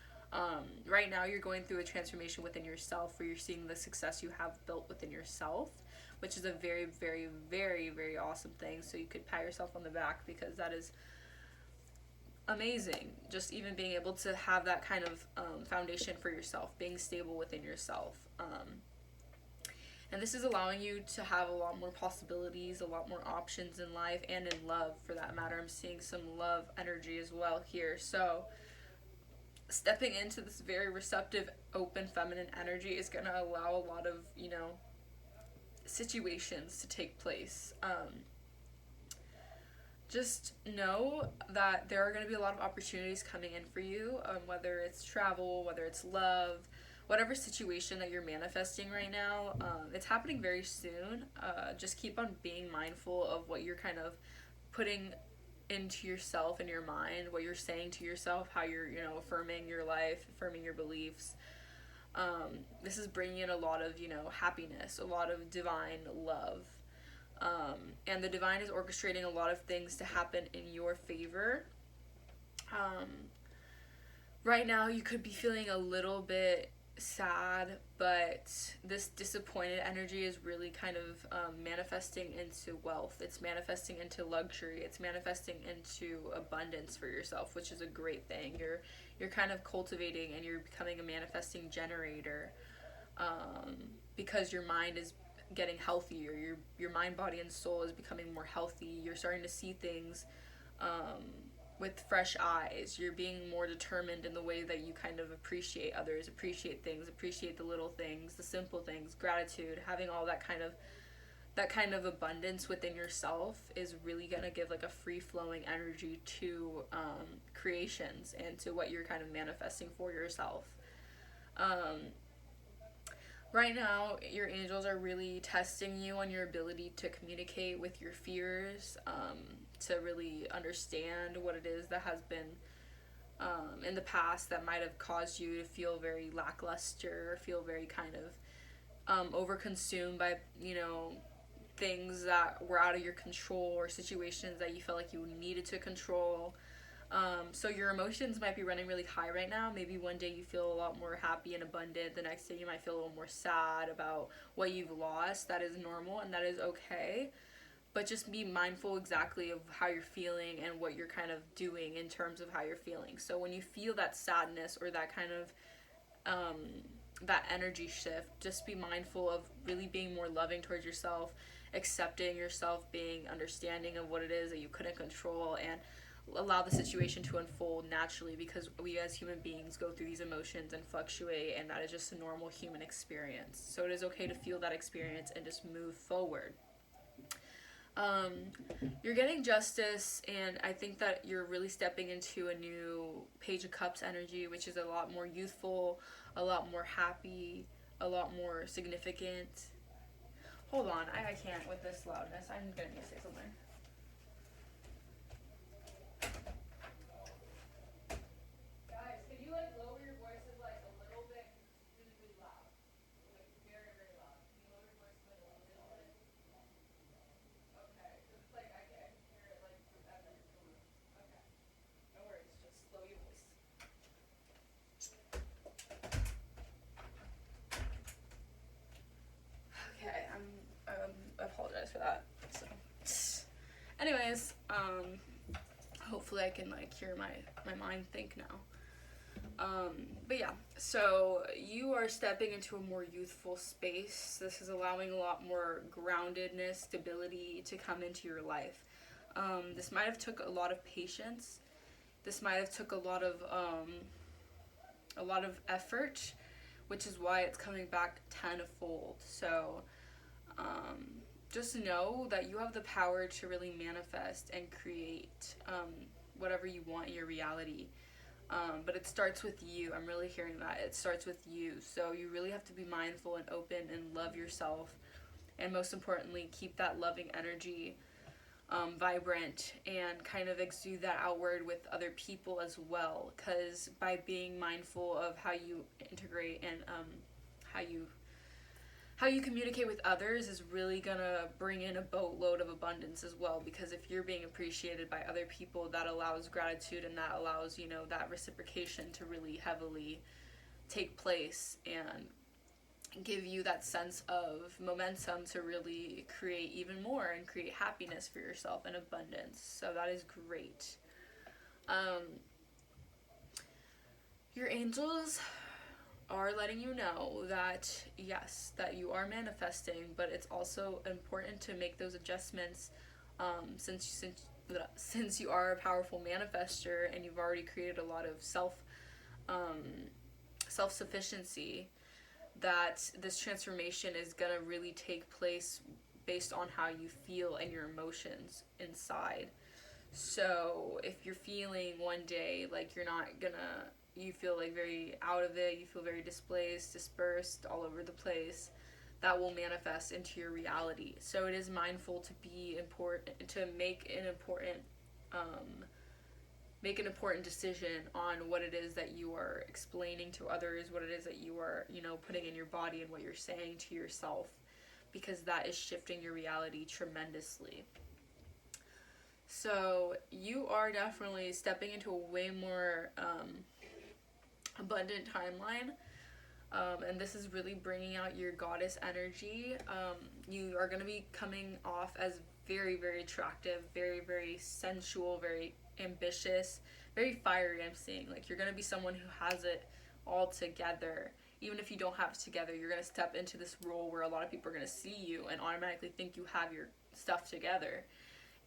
Right now you're going through a transformation within yourself where you're seeing the success you have built within yourself, which is a very, very, very, very awesome thing. So you could pat yourself on the back because that is amazing. Just even being able to have that kind of foundation for yourself, being stable within yourself. And this is allowing you to have a lot more possibilities, a lot more options in life and in love for that matter. I'm seeing some love energy as well here. So stepping into this very receptive, open, feminine energy is going to allow a lot of, situations to take place. Just know that there are going to be a lot of opportunities coming in for you, whether it's travel, whether it's love, whatever situation that you're manifesting right now. It's happening very soon. Just keep on being mindful of what you're kind of putting into yourself and your mind, what you're saying to yourself, how you're, affirming your life, affirming your beliefs. This is bringing in a lot of, happiness, a lot of divine love. And the divine is orchestrating a lot of things to happen in your favor. Right now you could be feeling a little bit sad, but this disappointed energy is really kind of manifesting into wealth. It's manifesting into luxury. It's manifesting into abundance for yourself, which is a great thing. You're kind of cultivating and you're becoming a manifesting generator, because your mind is getting healthier. Your mind, body, and soul is becoming more healthy. You're starting to see things with fresh eyes. You're being more determined in the way that you kind of appreciate others, appreciate things, appreciate the little things, the simple things, gratitude. Having all that kind of abundance within yourself is really gonna give like a free-flowing energy to creations and to what you're kind of manifesting for yourself. Right now, your angels are really testing you on your ability to communicate with your fears, to really understand what it is that has been in the past that might have caused you to feel very lackluster, feel very kind of overconsumed by, things that were out of your control or situations that you felt like you needed to control. So your emotions might be running really high right now. Maybe one day you feel a lot more happy and abundant. The next day you might feel a little more sad about what you've lost. That is normal and that is okay. But just be mindful exactly of how you're feeling and what you're kind of doing in terms of how you're feeling. So when you feel that sadness or that kind of that energy shift, just be mindful of really being more loving towards yourself, accepting yourself, being understanding of what it is that you couldn't control, and allow the situation to unfold naturally, because we as human beings go through these emotions and fluctuate, and that is just a normal human experience. So it is okay to feel that experience and just move forward. You're getting justice, and I think that you're really stepping into a new Page of Cups energy, which is a lot more youthful, a lot more happy, a lot more significant. Hold on, I can't with this loudness. I'm gonna need to say something. I apologize for that. So, anyways, hopefully I can like hear my mind think now. But yeah, so you are stepping into a more youthful space. This is allowing a lot more groundedness, stability to come into your life. This might have took a lot of patience. This might have took a lot of effort, which is why it's coming back tenfold. So just know that you have the power to really manifest and create whatever you want in your reality. But it starts with you. I'm really hearing that. It starts with you. So you really have to be mindful and open and love yourself and most importantly, keep that loving energy vibrant and kind of exude that outward with other people as well. Because by being mindful of how you integrate and how you how you communicate with others is really gonna bring in a boatload of abundance as well, because if you're being appreciated by other people, that allows gratitude, and that allows, you know, that reciprocation to really heavily take place and give you that sense of momentum to really create even more and create happiness for yourself and abundance. So that is great. Your angels are letting you know that yes, that you are manifesting, but it's also important to make those adjustments, since you are a powerful manifester and you've already created a lot of self sufficiency. That this transformation is gonna really take place based on how you feel and your emotions inside. So if you're feeling one day like you feel like very out of it, you feel very displaced, dispersed, all over the place, that will manifest into your reality. So it is mindful to make an important decision on what it is that you are explaining to others, what it is that you are, you know, putting in your body, and what you're saying to yourself, because that is shifting your reality tremendously. So you are definitely stepping into a way more abundant timeline. And this is really bringing out your goddess energy. You are going to be coming off as very, very attractive, very, very sensual, very ambitious, very fiery. I'm seeing like you're going to be someone who has it all together. Even if you don't have it together, you're going to step into this role where a lot of people are going to see you and automatically think you have your stuff together.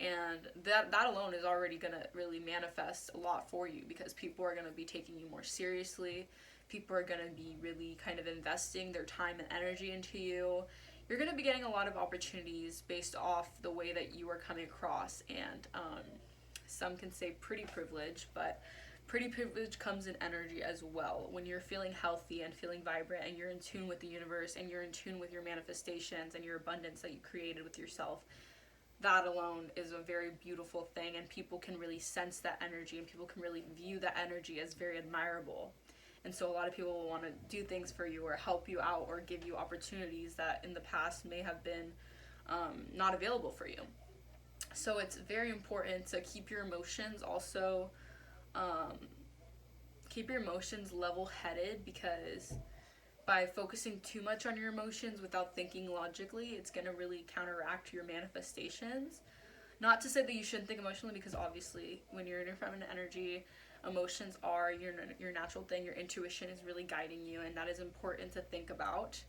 And that alone is already going to really manifest a lot for you, because people are going to be taking you more seriously. People are going to be really kind of investing their time and energy into you. You're going to be getting a lot of opportunities based off the way that you are coming across. And some can say pretty privilege, but pretty privilege comes in energy as well. When you're feeling healthy and feeling vibrant, and you're in tune with the universe, and you're in tune with your manifestations and your abundance that you created with yourself, that alone is a very beautiful thing, and people can really sense that energy, and people can really view that energy as very admirable. And so a lot of people will want to do things for you or help you out or give you opportunities that in the past may have been not available for you. So it's very important to keep your emotions also, keep your emotions level-headed, because by focusing too much on your emotions without thinking logically, it's going to really counteract your manifestations. Not to say that you shouldn't think emotionally, because obviously when you're in your feminine energy, emotions are your natural thing. Your intuition is really guiding you, and that is important to think about.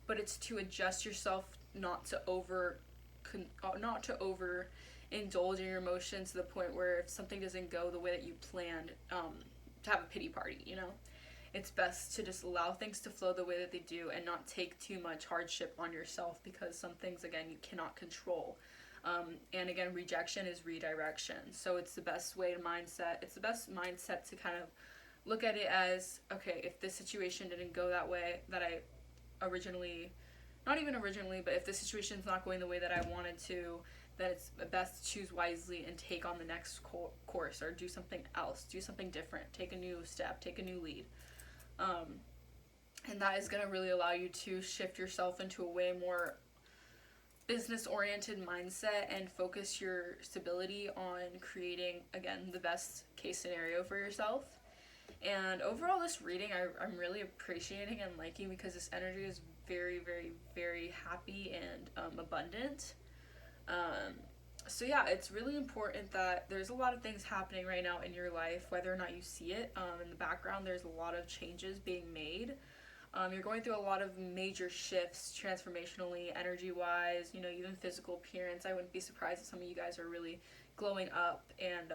But it's to adjust yourself not to over indulge in your emotions to the point where if something doesn't go the way that you planned, to have a pity party, you know? It's best to just allow things to flow the way that they do and not take too much hardship on yourself, because some things, again, you cannot control. And again, rejection is redirection. So it's the best mindset to kind of look at it as, okay, if this situation didn't go that way that I originally, not even originally, but if the situation's not going the way that I wanted to, then it's best to choose wisely and take on the next course, or do something else, do something different, take a new step, take a new lead. And that is going to really allow you to shift yourself into a way more business-oriented mindset and focus your stability on creating, again, the best case scenario for yourself. And overall, this reading I'm really appreciating and liking, because this energy is very, very, very happy and abundant. So yeah, it's really important that there's a lot of things happening right now in your life, whether or not you see it. In the background, there's a lot of changes being made. You're going through a lot of major shifts transformationally, energy-wise, you know, even physical appearance. I wouldn't be surprised if some of you guys are really glowing up and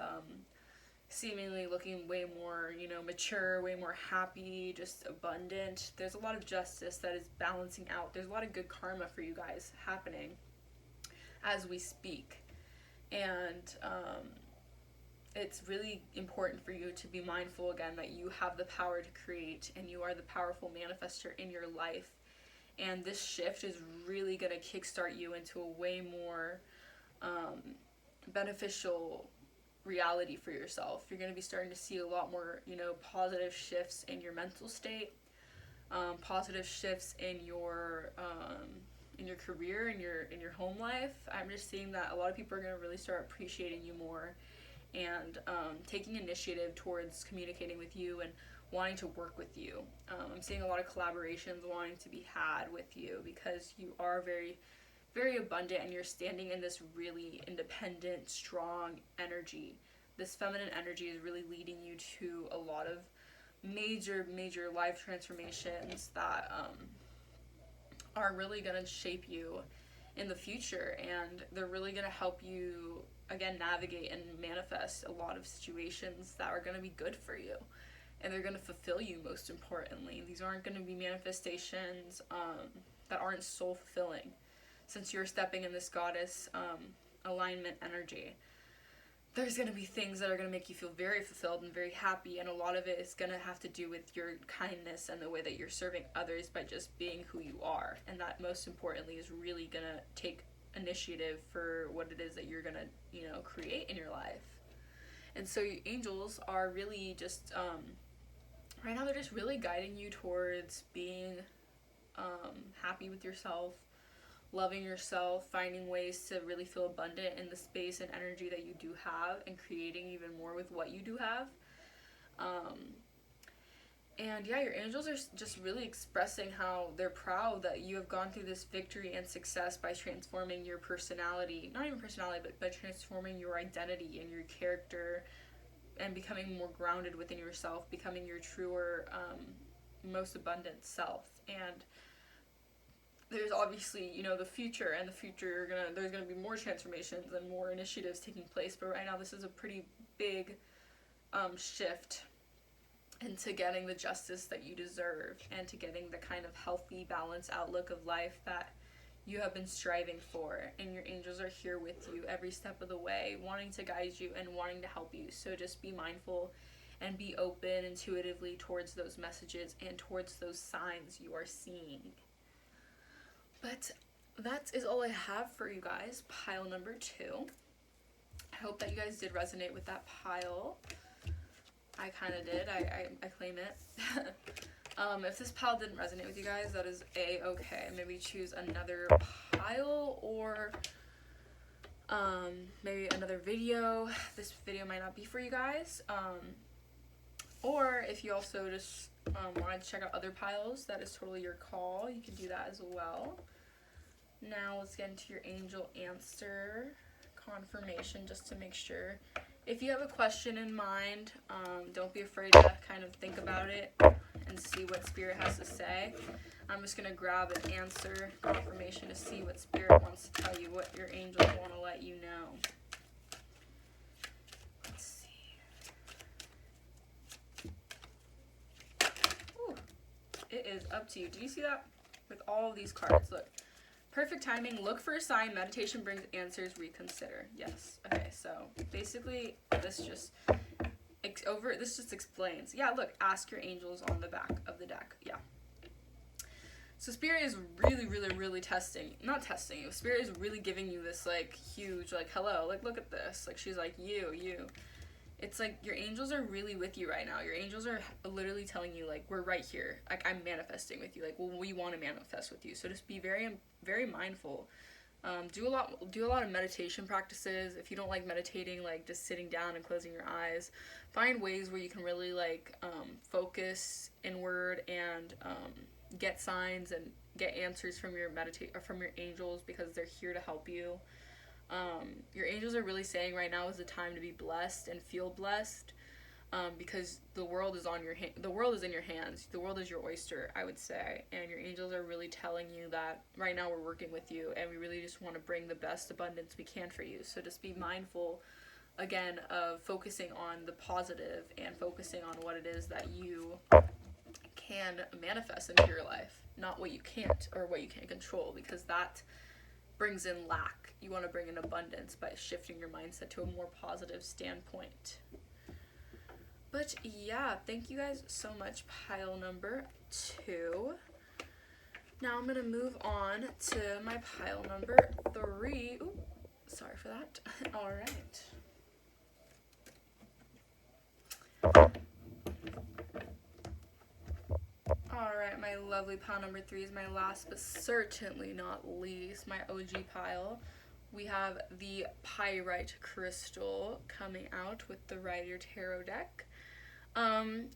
seemingly looking way more, you know, mature, way more happy, just abundant. There's a lot of justice that is balancing out. There's a lot of good karma for you guys happening as we speak. And it's really important for you to be mindful, again, that you have the power to create, and you are the powerful manifester in your life. And this shift is really going to kickstart you into a way more beneficial reality for yourself. You're going to be starting to see a lot more, positive shifts in your mental state, positive shifts in your career, in your home life. I'm just seeing that a lot of people are going to really start appreciating you more, and taking initiative towards communicating with you and wanting to work with you. I'm seeing a lot of collaborations wanting to be had with you, because you are very, very abundant, and you're standing in this really independent, strong energy. This feminine energy is really leading you to a lot of major, major life transformations that are really going to shape you in the future, and they're really going to help you, again, navigate and manifest a lot of situations that are going to be good for you, and they're going to fulfill you. Most importantly, these aren't going to be manifestations that aren't soul fulfilling, since you're stepping in this goddess alignment energy. There's going to be things that are going to make you feel very fulfilled and very happy, and a lot of it is going to have to do with your kindness and the way that you're serving others by just being who you are, and that, most importantly, is really going to take initiative for what it is that you're going to, create in your life. And so your angels are really just, right now, they're just really guiding you towards being happy with yourself, loving yourself, finding ways to really feel abundant in the space and energy that you do have, and creating even more with what you do have. And yeah, your angels are just really expressing how they're proud that you have gone through this victory and success by transforming your personality, not even personality, but by transforming your identity and your character, and becoming more grounded within yourself, becoming your truer, most abundant self. And there's obviously, the future, and the future, there's gonna be more transformations and more initiatives taking place, but right now this is a pretty big shift into getting the justice that you deserve, and to getting the kind of healthy, balanced outlook of life that you have been striving for. And your angels are here with you every step of the way, wanting to guide you and wanting to help you. So just be mindful and be open intuitively towards those messages and towards those signs you are seeing. But that is all I have for you guys. Pile number 2. I hope that you guys did resonate with that pile. I kind of did. I claim it. If this pile didn't resonate with you guys, that is A-okay. Maybe choose another pile, or maybe another video. This video might not be for you guys. Or if you also just wanted to check out other piles, that is totally your call. You can do that as well. Now let's get into your angel answer confirmation, just to make sure. If you have a question in mind, don't be afraid to kind of think about it and see what Spirit has to say. I'm just going to grab an answer confirmation to see what Spirit wants to tell you, what your angels want to let you know. Let's see. Ooh, it is up to you. Do you see that? With all of these cards, look. Perfect timing, look for a sign, meditation brings answers, reconsider. Yes. Okay, so basically this just explains. Yeah, look, ask your angels on the back of the deck. Yeah. So Spirit is really, really, really not testing you. Spirit is really giving you this huge hello, look at this. She's like, you. It's your angels are really with you right now. Your angels are literally telling you, we're right here. I'm manifesting with you. We want to manifest with you. So just be very, very mindful. Do a lot of meditation practices. If you don't like meditating, just sitting down and closing your eyes, find ways where you can really focus inward and get signs and get answers from your angels, because they're here to help you. Your angels are really saying right now is the time to be blessed and feel blessed, because the world is the world is in your hands. The world is your oyster, I would say, and your angels are really telling you that right now we're working with you, and we really just want to bring the best abundance we can for you. So just be mindful, again, of focusing on the positive and focusing on what it is that you can manifest into your life, not what you can't or what you can't control, because that brings in lack. You want to bring in abundance by shifting your mindset to a more positive standpoint. But yeah, thank you guys so much, pile number 2. Now I'm going to move on to my pile number 3. Ooh, sorry for that. All right. Alright, my lovely pile number 3 is my last but certainly not least, my OG pile. We have the Pyrite Crystal coming out with the Rider Tarot deck.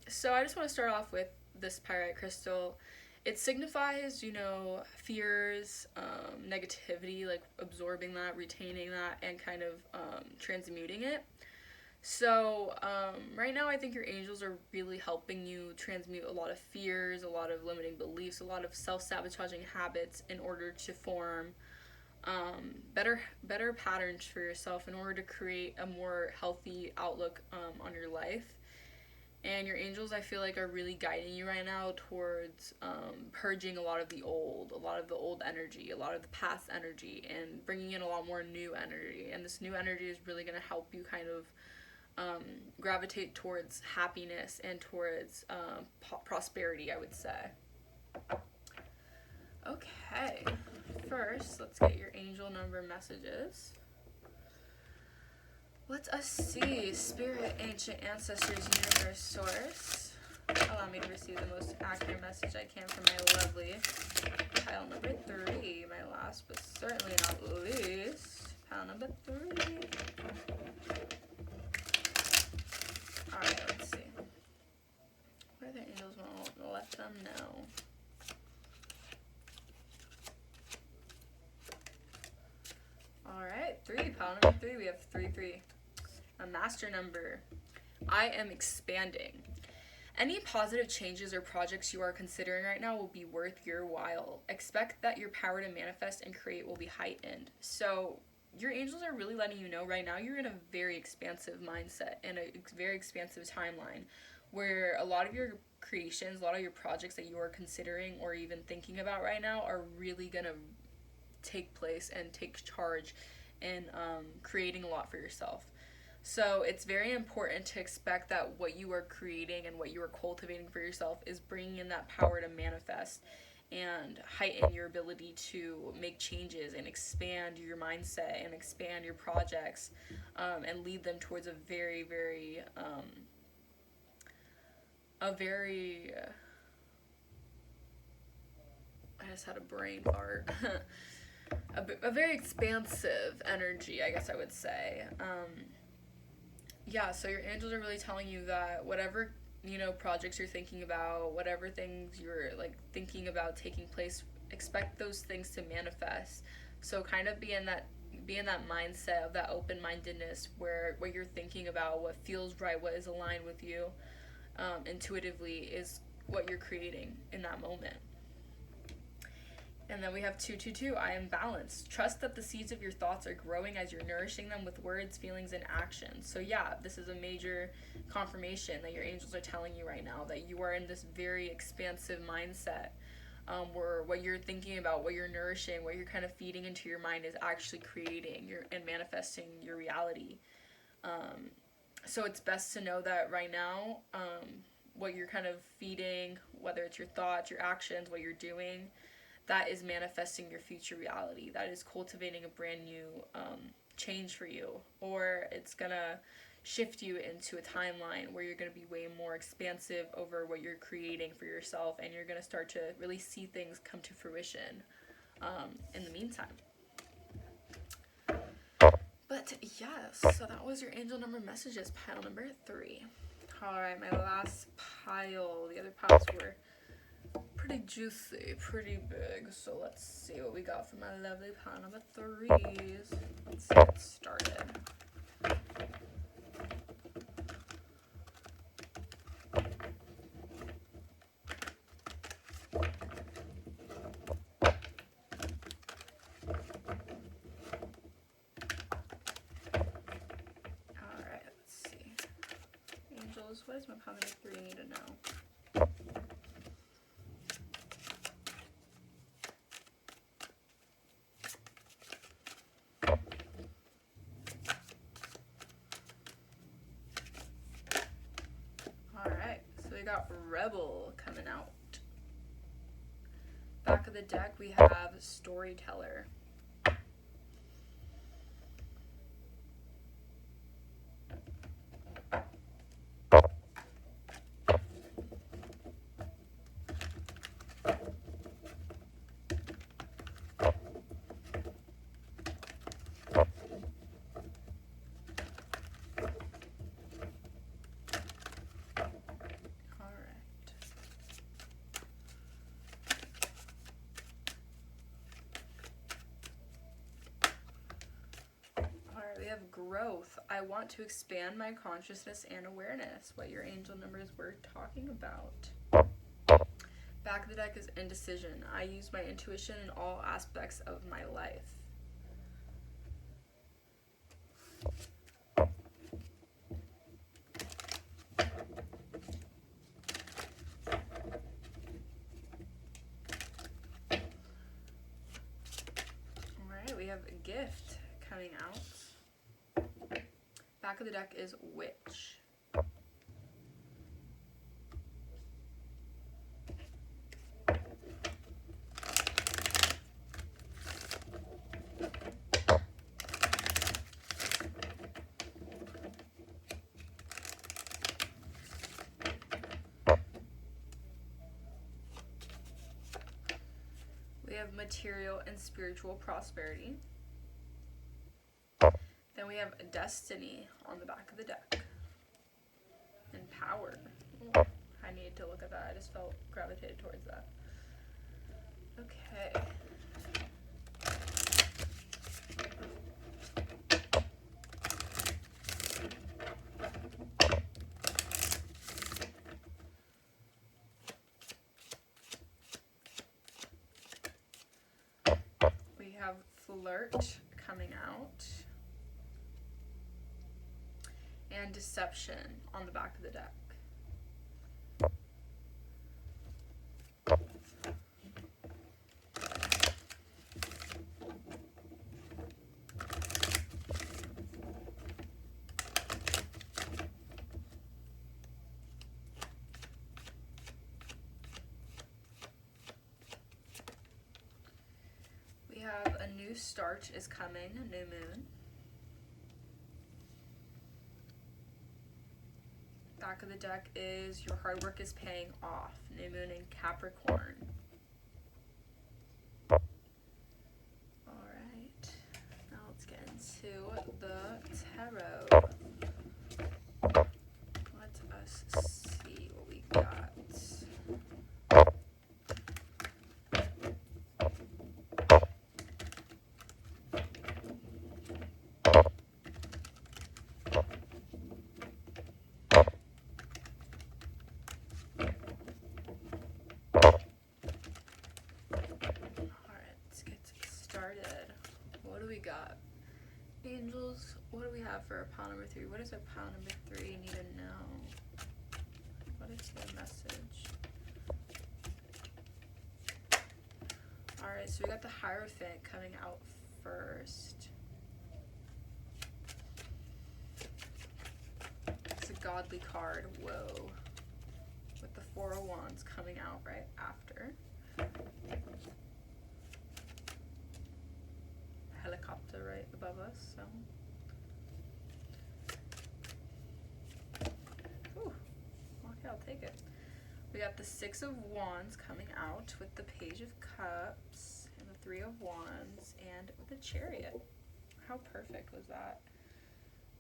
So I just want to start off with this Pyrite Crystal. It signifies, fears, negativity, like absorbing that, retaining that, and kind of transmuting it. So, right now I think your angels are really helping you transmute a lot of fears, a lot of limiting beliefs, a lot of self-sabotaging habits in order to form better patterns for yourself, in order to create a more healthy outlook on your life. And your angels, I feel like, are really guiding you right now towards purging a lot of the old energy, a lot of the past energy, and bringing in a lot more new energy. And this new energy is really going to help you kind of gravitate towards happiness and towards prosperity, I would say. Okay, first, let's get your angel number messages. Let us see. Spirit, ancient ancestors, universe, source. Allow me to receive the most accurate message I can from my lovely pile number 3, my last but certainly not least, pile number 3. Alright, let's see. What are the angels want to let them know? Alright, 3, pile number 3, we have 3. A master number. I am expanding. Any positive changes or projects you are considering right now will be worth your while. Expect that your power to manifest and create will be heightened. So, your angels are really letting you know right now you're in a very expansive mindset and a very expansive timeline where a lot of your creations, a lot of your projects that you are considering or even thinking about right now are really going to take place and take charge in creating a lot for yourself. So it's very important to expect that what you are creating and what you are cultivating for yourself is bringing in that power to manifest and heighten your ability to make changes and expand your mindset and expand your projects and lead them towards a very, very, I just had a brain fart. a very expansive energy, I guess I would say. So your angels are really telling you that whatever projects you're thinking about, whatever things you're thinking about taking place, expect those things to manifest. So kind of be in that mindset of that open-mindedness where what you're thinking about, what feels right, what is aligned with you intuitively is what you're creating in that moment. And then we have 222, I am balanced. Trust that the seeds of your thoughts are growing as you're nourishing them with words, feelings, and actions. So this is a major confirmation that your angels are telling you right now, that you are in this very expansive mindset where what you're thinking about, what you're nourishing, what you're kind of feeding into your mind is actually creating and manifesting your reality. So it's best to know that right now, what you're kind of feeding, whether it's your thoughts, your actions, what you're doing, that is manifesting your future reality. That is cultivating a brand new change for you. Or it's going to shift you into a timeline where you're going to be way more expansive over what you're creating for yourself. And you're going to start to really see things come to fruition in the meantime. But yes, so that was your angel number messages, pile number 3. Alright, my last pile. The other piles were pretty juicy, pretty big. So let's see what we got for my lovely pile number 3s. Let's get started. Alright, let's see. Angels, what does my pile number 3 need to know? Alright, so we got Rebel coming out. Back of the deck, we have Storyteller. We have growth. I want to expand my consciousness and awareness. What your angel numbers were talking about. Back of the deck is indecision. I use my intuition in all aspects of my life. Alright, we have a gift coming out. Back of the deck is Witch. We have material and spiritual prosperity. Then we have Destiny on the back of the deck. And Power. Ooh, I need to look at that. I just felt gravitated towards that. Okay. We have Flirt coming out. And Deception on the back of the deck. We have a new start is coming, a new moon. Back of the deck is your hard work is paying off, new moon in Capricorn. Alright, now let's get into the tarot. Let us see what we got. What do we got? Angels, what do we have for pile number 3? What does our pile number 3 need to know? What is their message? Alright, so we got the Hierophant coming out first. It's a godly card, whoa. With the Four of Wands coming out right after. Helicopter right above us, so. Ooh, okay, I'll take it. We got the Six of Wands coming out with the Page of Cups and the Three of Wands and the Chariot. How perfect was that?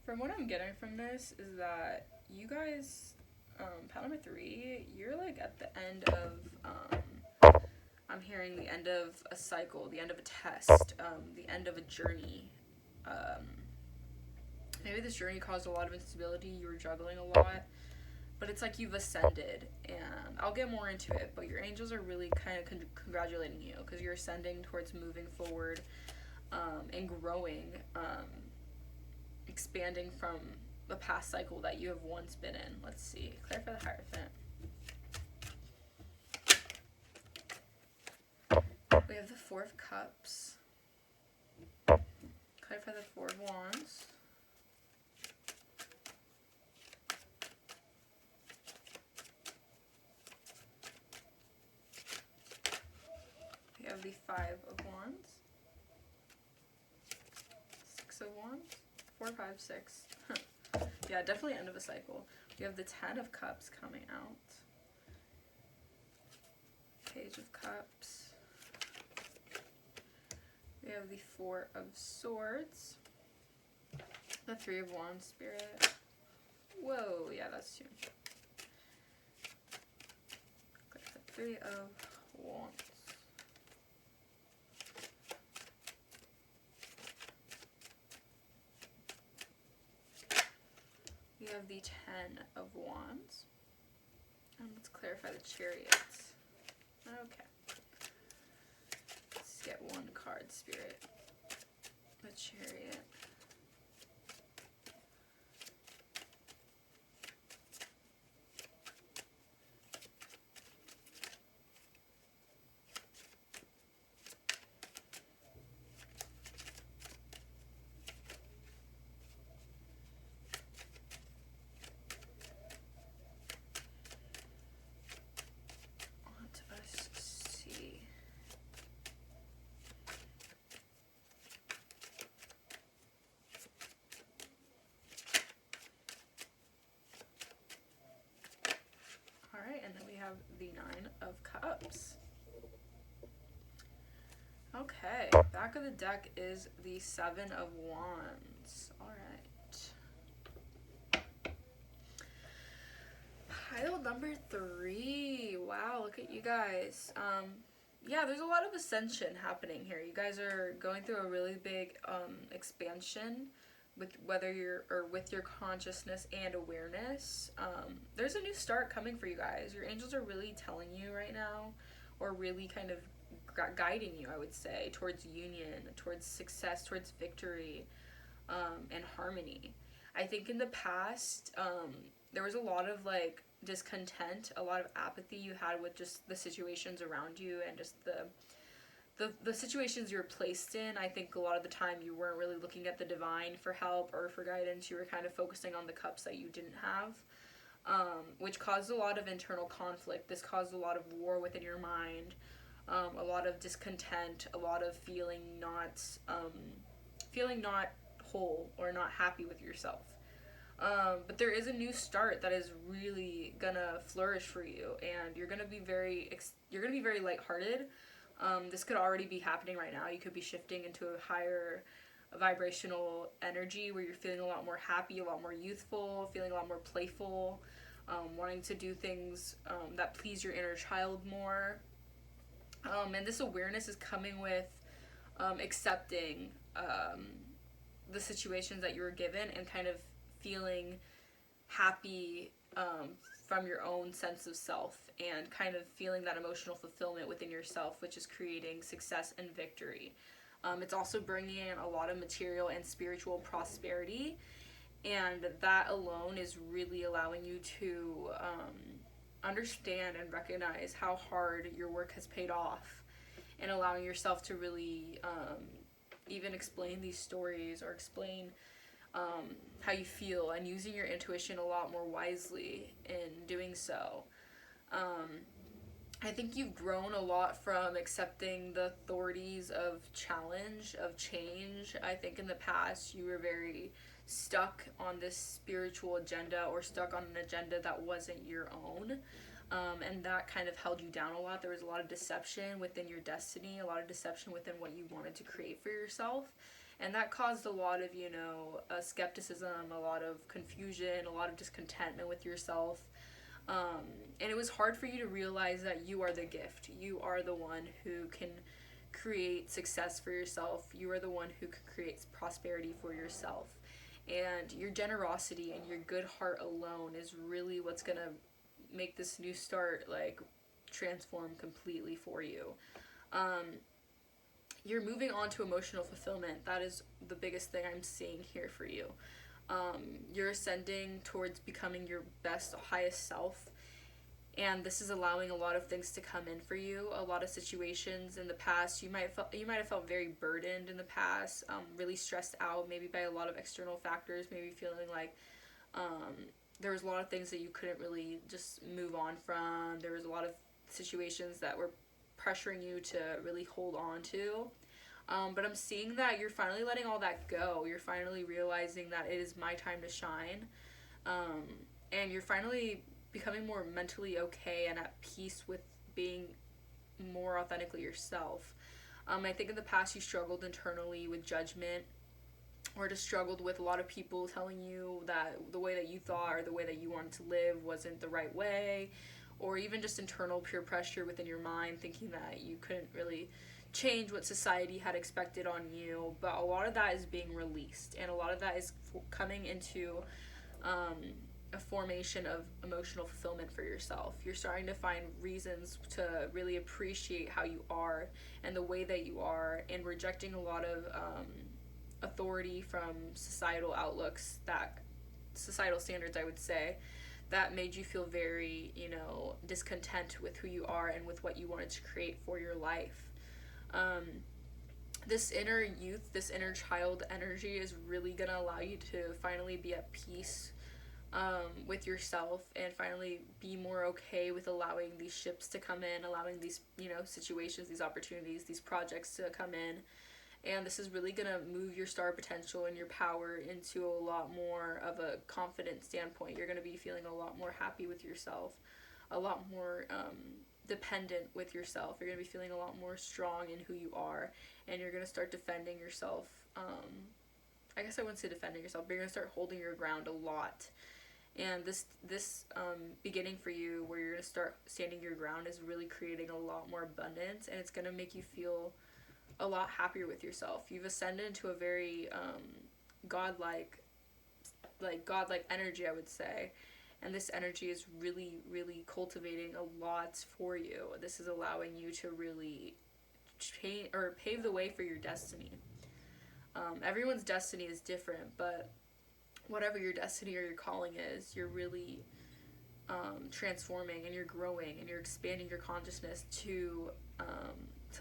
From what I'm getting from this is that you guys, pile number 3, you're like at the end of, I'm hearing the end of a cycle, the end of a test, the end of a journey. Maybe this journey caused a lot of instability, you were juggling a lot, but it's like you've ascended, and I'll get more into it, but your angels are really kind of congratulating you, because you're ascending towards moving forward, and growing, expanding from the past cycle that you have once been in. Let's see, clarify the Hierophant. We have the Four of Cups. Clarify the Four of Wands. Five of Wands. Six of Wands. 4, 5, 6. Yeah, definitely end of a cycle. We have the Ten of Cups coming out. Page of Cups. We have the Four of Swords. The Three of Wands, Spirit. Whoa, yeah, that's two. Okay, the Three of Wands. We have the Ten of Wands. And let's clarify the Chariot. Okay. Let's get one card, Spirit. The Chariot. Let us see. Alright, and then we have the Nine of Cups. Okay, back of the deck is the Seven of Wands. Alright. Pile number 3. Wow, look at you guys. Yeah, there's a lot of ascension happening here. You guys are going through a really big expansion with with your consciousness and awareness. There's a new start coming for you guys. Your angels are really telling you right now, or really kind of guiding you, I would say, towards union, towards success, towards victory, and harmony. I think in the past, there was a lot of like discontent, a lot of apathy you had with just the situations around you and just the situations you were placed in. I think a lot of the time you weren't really looking at the divine for help or for guidance. You were kind of focusing on the cups that you didn't have, which caused a lot of internal conflict. This caused a lot of war within your mind, a lot of discontent, a lot of feeling not whole or not happy with yourself. But there is a new start that is really gonna flourish for you, and you're gonna be very lighthearted. This could already be happening right now. You could be shifting into a higher vibrational energy where you're feeling a lot more happy, a lot more youthful, feeling a lot more playful, wanting to do things that please your inner child more. And this awareness is coming with accepting the situations that you were given and kind of feeling happy from your own sense of self and kind of feeling that emotional fulfillment within yourself, which is creating success and victory. It's also bringing in a lot of material and spiritual prosperity, and that alone is really allowing you to understand and recognize how hard your work has paid off, and allowing yourself to really even explain these stories or explain how you feel, and using your intuition a lot more wisely in doing so. I think you've grown a lot from accepting the authorities of challenge, of change. I think in the past you were very stuck on this spiritual agenda, or stuck on an agenda that wasn't your own. And that kind of held you down a lot. There was a lot of deception within your destiny, a lot of deception within what you wanted to create for yourself. And that caused a lot of, skepticism, a lot of confusion, a lot of discontentment with yourself. And it was hard for you to realize that you are the gift. You are the one who can create success for yourself. You are the one who can create prosperity for yourself. And your generosity and your good heart alone is really what's going to make this new start, transform completely for you. You're moving on to emotional fulfillment. That is the biggest thing I'm seeing here for you. You're ascending towards becoming your best, highest self. And this is allowing a lot of things to come in for you. A lot of situations in the past, you might have felt very burdened in the past, really stressed out, maybe by a lot of external factors, maybe feeling like there was a lot of things that you couldn't really just move on from. There was a lot of situations that were pressuring you to really hold on to. But I'm seeing that you're finally letting all that go. You're finally realizing that it is my time to shine. And you're finally becoming more mentally okay and at peace with being more authentically yourself. I think in the past you struggled internally with judgment, or just struggled with a lot of people telling you that the way that you thought or the way that you wanted to live wasn't the right way, or even just internal peer pressure within your mind, thinking that you couldn't really change what society had expected on you. But a lot of that is being released, and a lot of that is coming into a formation of emotional fulfillment for yourself. You're starting to find reasons to really appreciate how you are and the way that you are, and rejecting a lot of authority from societal outlooks, that societal standards, I would say, that made you feel very, discontent with who you are and with what you wanted to create for your life. This inner youth, this inner child energy is really going to allow you to finally be at peace with yourself, and finally be more okay with allowing these ships to come in, allowing these, situations, these opportunities, these projects to come in. And this is really going to move your star potential and your power into a lot more of a confident standpoint. You're going to be feeling a lot more happy with yourself, a lot more dependent with yourself. You're going to be feeling a lot more strong in who you are, and you're going to start defending yourself. I guess I wouldn't say defending yourself, but you're going to start holding your ground a lot. And this beginning for you, where you're going to start standing your ground, is really creating a lot more abundance, and it's going to make you feel a lot happier with yourself. You've ascended into a very godlike energy, I would say, and this energy is really, really cultivating a lot for you. This is allowing you to really pave the way for your destiny. Everyone's destiny is different, but whatever your destiny or your calling is, you're really transforming, and you're growing, and you're expanding your consciousness to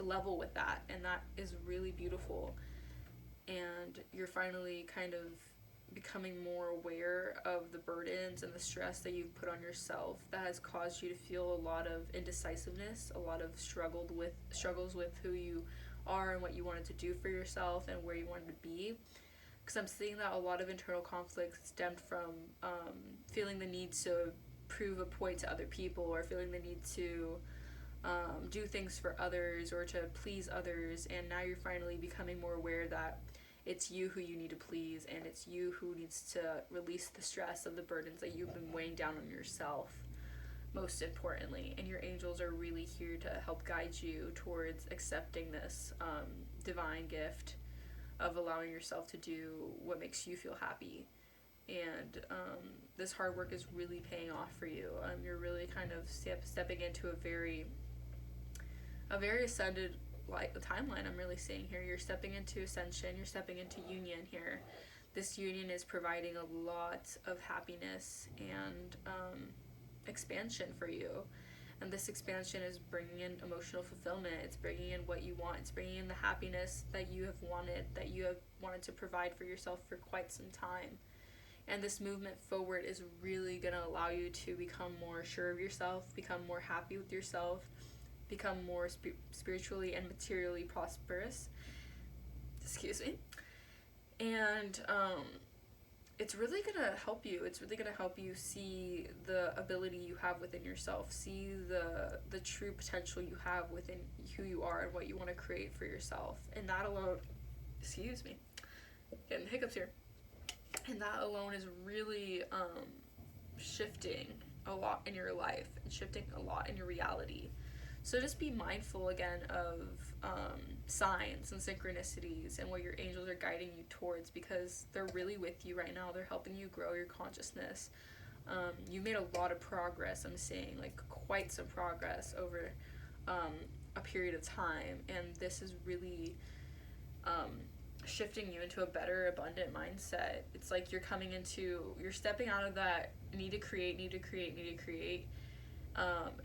level with that, and that is really beautiful. And you're finally kind of becoming more aware of the burdens and the stress that you've put on yourself that has caused you to feel a lot of indecisiveness, a lot of struggles with who you are and what you wanted to do for yourself and where you wanted to be. Because I'm seeing that a lot of internal conflict stemmed from feeling the need to prove a point to other people, or feeling the need to do things for others or to please others. And now you're finally becoming more aware that it's you who you need to please, and it's you who needs to release the stress of the burdens that you've been weighing down on yourself, most importantly. And your angels are really here to help guide you towards accepting this divine gift of allowing yourself to do what makes you feel happy. And this hard work is really paying off for you. You're really kind of stepping into a very ascended timeline. I'm really seeing here. You're stepping into ascension. You're stepping into union here. This union is providing a lot of happiness and expansion for you. And this expansion is bringing in emotional fulfillment. It's bringing in what you want. It's bringing in the happiness that you have wanted to provide for yourself for quite some time. And this movement forward is really going to allow you to become more sure of yourself, become more happy with yourself, become more spiritually and materially prosperous. Excuse me. And it's really going to help you. It's really going to help you see the ability you have within yourself, see the true potential you have within who you are and what you want to create for yourself. And that alone, excuse me, getting hiccups here. And that alone is really shifting a lot in your life and shifting a lot in your reality. So just be mindful again of signs and synchronicities and what your angels are guiding you towards, because they're really with you right now. They're helping you grow your consciousness. You've made a lot of progress. I'm seeing quite some progress over a period of time, and this is really shifting you into a better, abundant mindset. It's like you're stepping out of that need to create,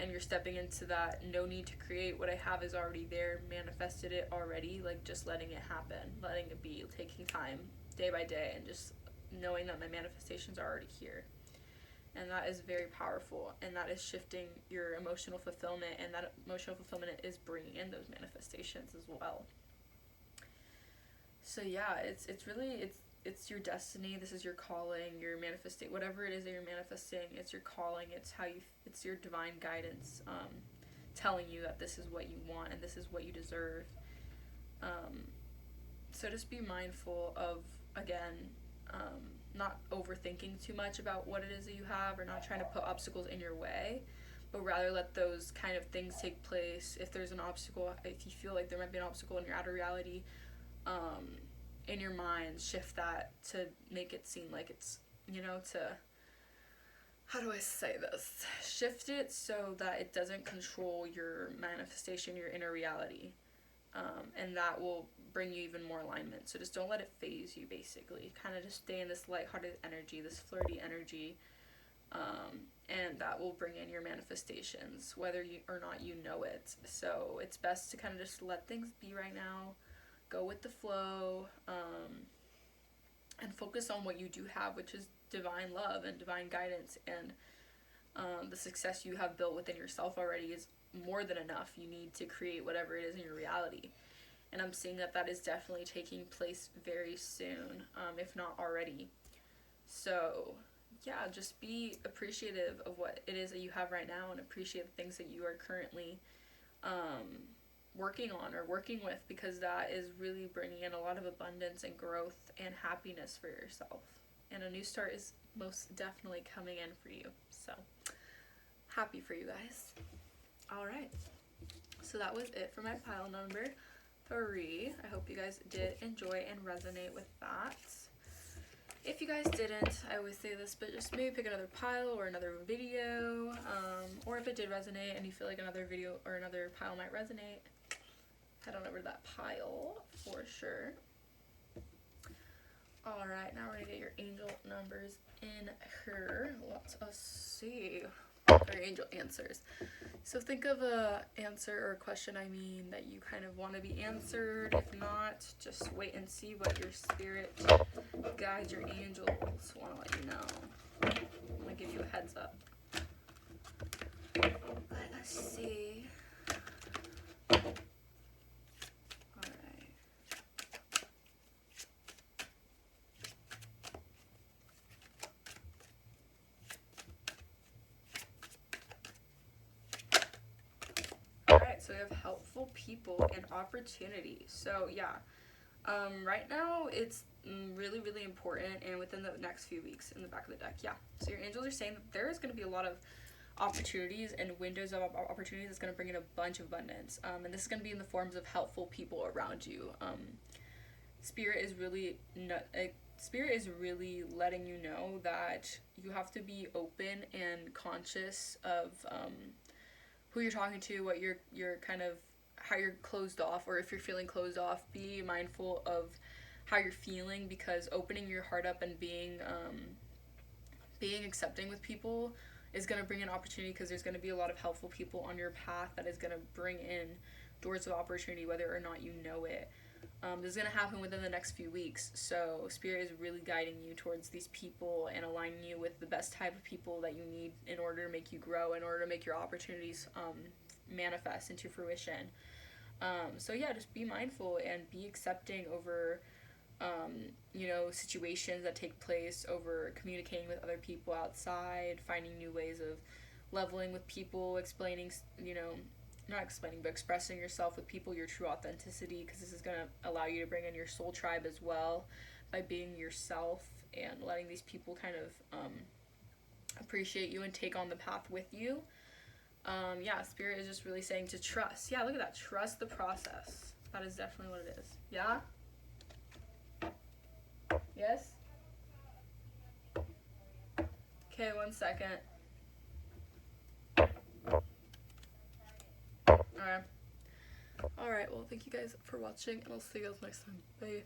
and you're stepping into that no need to create. What I have is already there, manifested it already, just letting it happen, letting it be, taking time day by day, and just knowing that my manifestations are already here. And that is very powerful, and that is shifting your emotional fulfillment, and that emotional fulfillment is bringing in those manifestations as well. So yeah, it's really it's your destiny. This is your calling, your manifesting, whatever it is that you're manifesting. It's your calling. It's your divine guidance, telling you that this is what you want and this is what you deserve. So just be mindful of, again, not overthinking too much about what it is that you have, or not trying to put obstacles in your way, but rather let those kind of things take place. If there's an obstacle, if you feel like there might be an obstacle in your outer reality, in your mind, shift that to make it seem like it's, how do I say this? Shift it so that it doesn't control your manifestation, your inner reality. And that will bring you even more alignment. So just don't let it phase you, basically. Kind of just stay in this lighthearted energy, this flirty energy, and that will bring in your manifestations, whether you or not you know it. So it's best to kind of just let things be right now, go with the flow, and focus on what you do have, which is divine love and divine guidance, and the success you have built within yourself already is more than enough. You need to create whatever it is in your reality. And I'm seeing that is definitely taking place very soon, if not already. So, yeah, just be appreciative of what it is that you have right now, and appreciate the things that you are currently working on or working with, because that is really bringing in a lot of abundance and growth and happiness for yourself. And a new start is most definitely coming in for you. So, happy for you guys. Alright, so that was it for my pile number 3. I hope you guys did enjoy and resonate with that. If you guys didn't, I always say this, but just maybe pick another pile or another video, or if it did resonate and you feel like another video or another pile might resonate, head on over to that pile for sure. Alright, now we're going to get your angel numbers in here. Let us see. Or angel answers. So think of a answer or a question, that you kind of want to be answered. If not, just wait and see what your spirit guides, your angels want to let you know. I'm going to give you a heads up. Let us see. So we have helpful people and opportunity. So yeah, right now it's really, really important, and within the next few weeks in the back of the deck, yeah. So your angels are saying that there is going to be a lot of opportunities and windows of opportunities that's going to bring in a bunch of abundance. And this is going to be in the forms of helpful people around you. Spirit is really letting you know that you have to be open and conscious of who you're talking to, what you're kind of, how you're closed off, or if you're feeling closed off, be mindful of how you're feeling, because opening your heart up and being accepting with people is going to bring in opportunity, because there's going to be a lot of helpful people on your path that is going to bring in doors of opportunity, whether or not you know it. This is going to happen within the next few weeks, so Spirit is really guiding you towards these people and aligning you with the best type of people that you need in order to make you grow, in order to make your opportunities manifest into fruition. So yeah, just be mindful and be accepting over situations that take place, over communicating with other people outside, finding new ways of leveling with people, expressing yourself with people, your true authenticity, because this is going to allow you to bring in your soul tribe as well by being yourself and letting these people kind of appreciate you and take on the path with you. Spirit is just really saying to trust. Yeah, look at that. Trust the process. That is definitely what it is. Yeah? Yes? Okay, 1 second. Alright, well, thank you guys for watching, and I'll see you guys next time. Bye.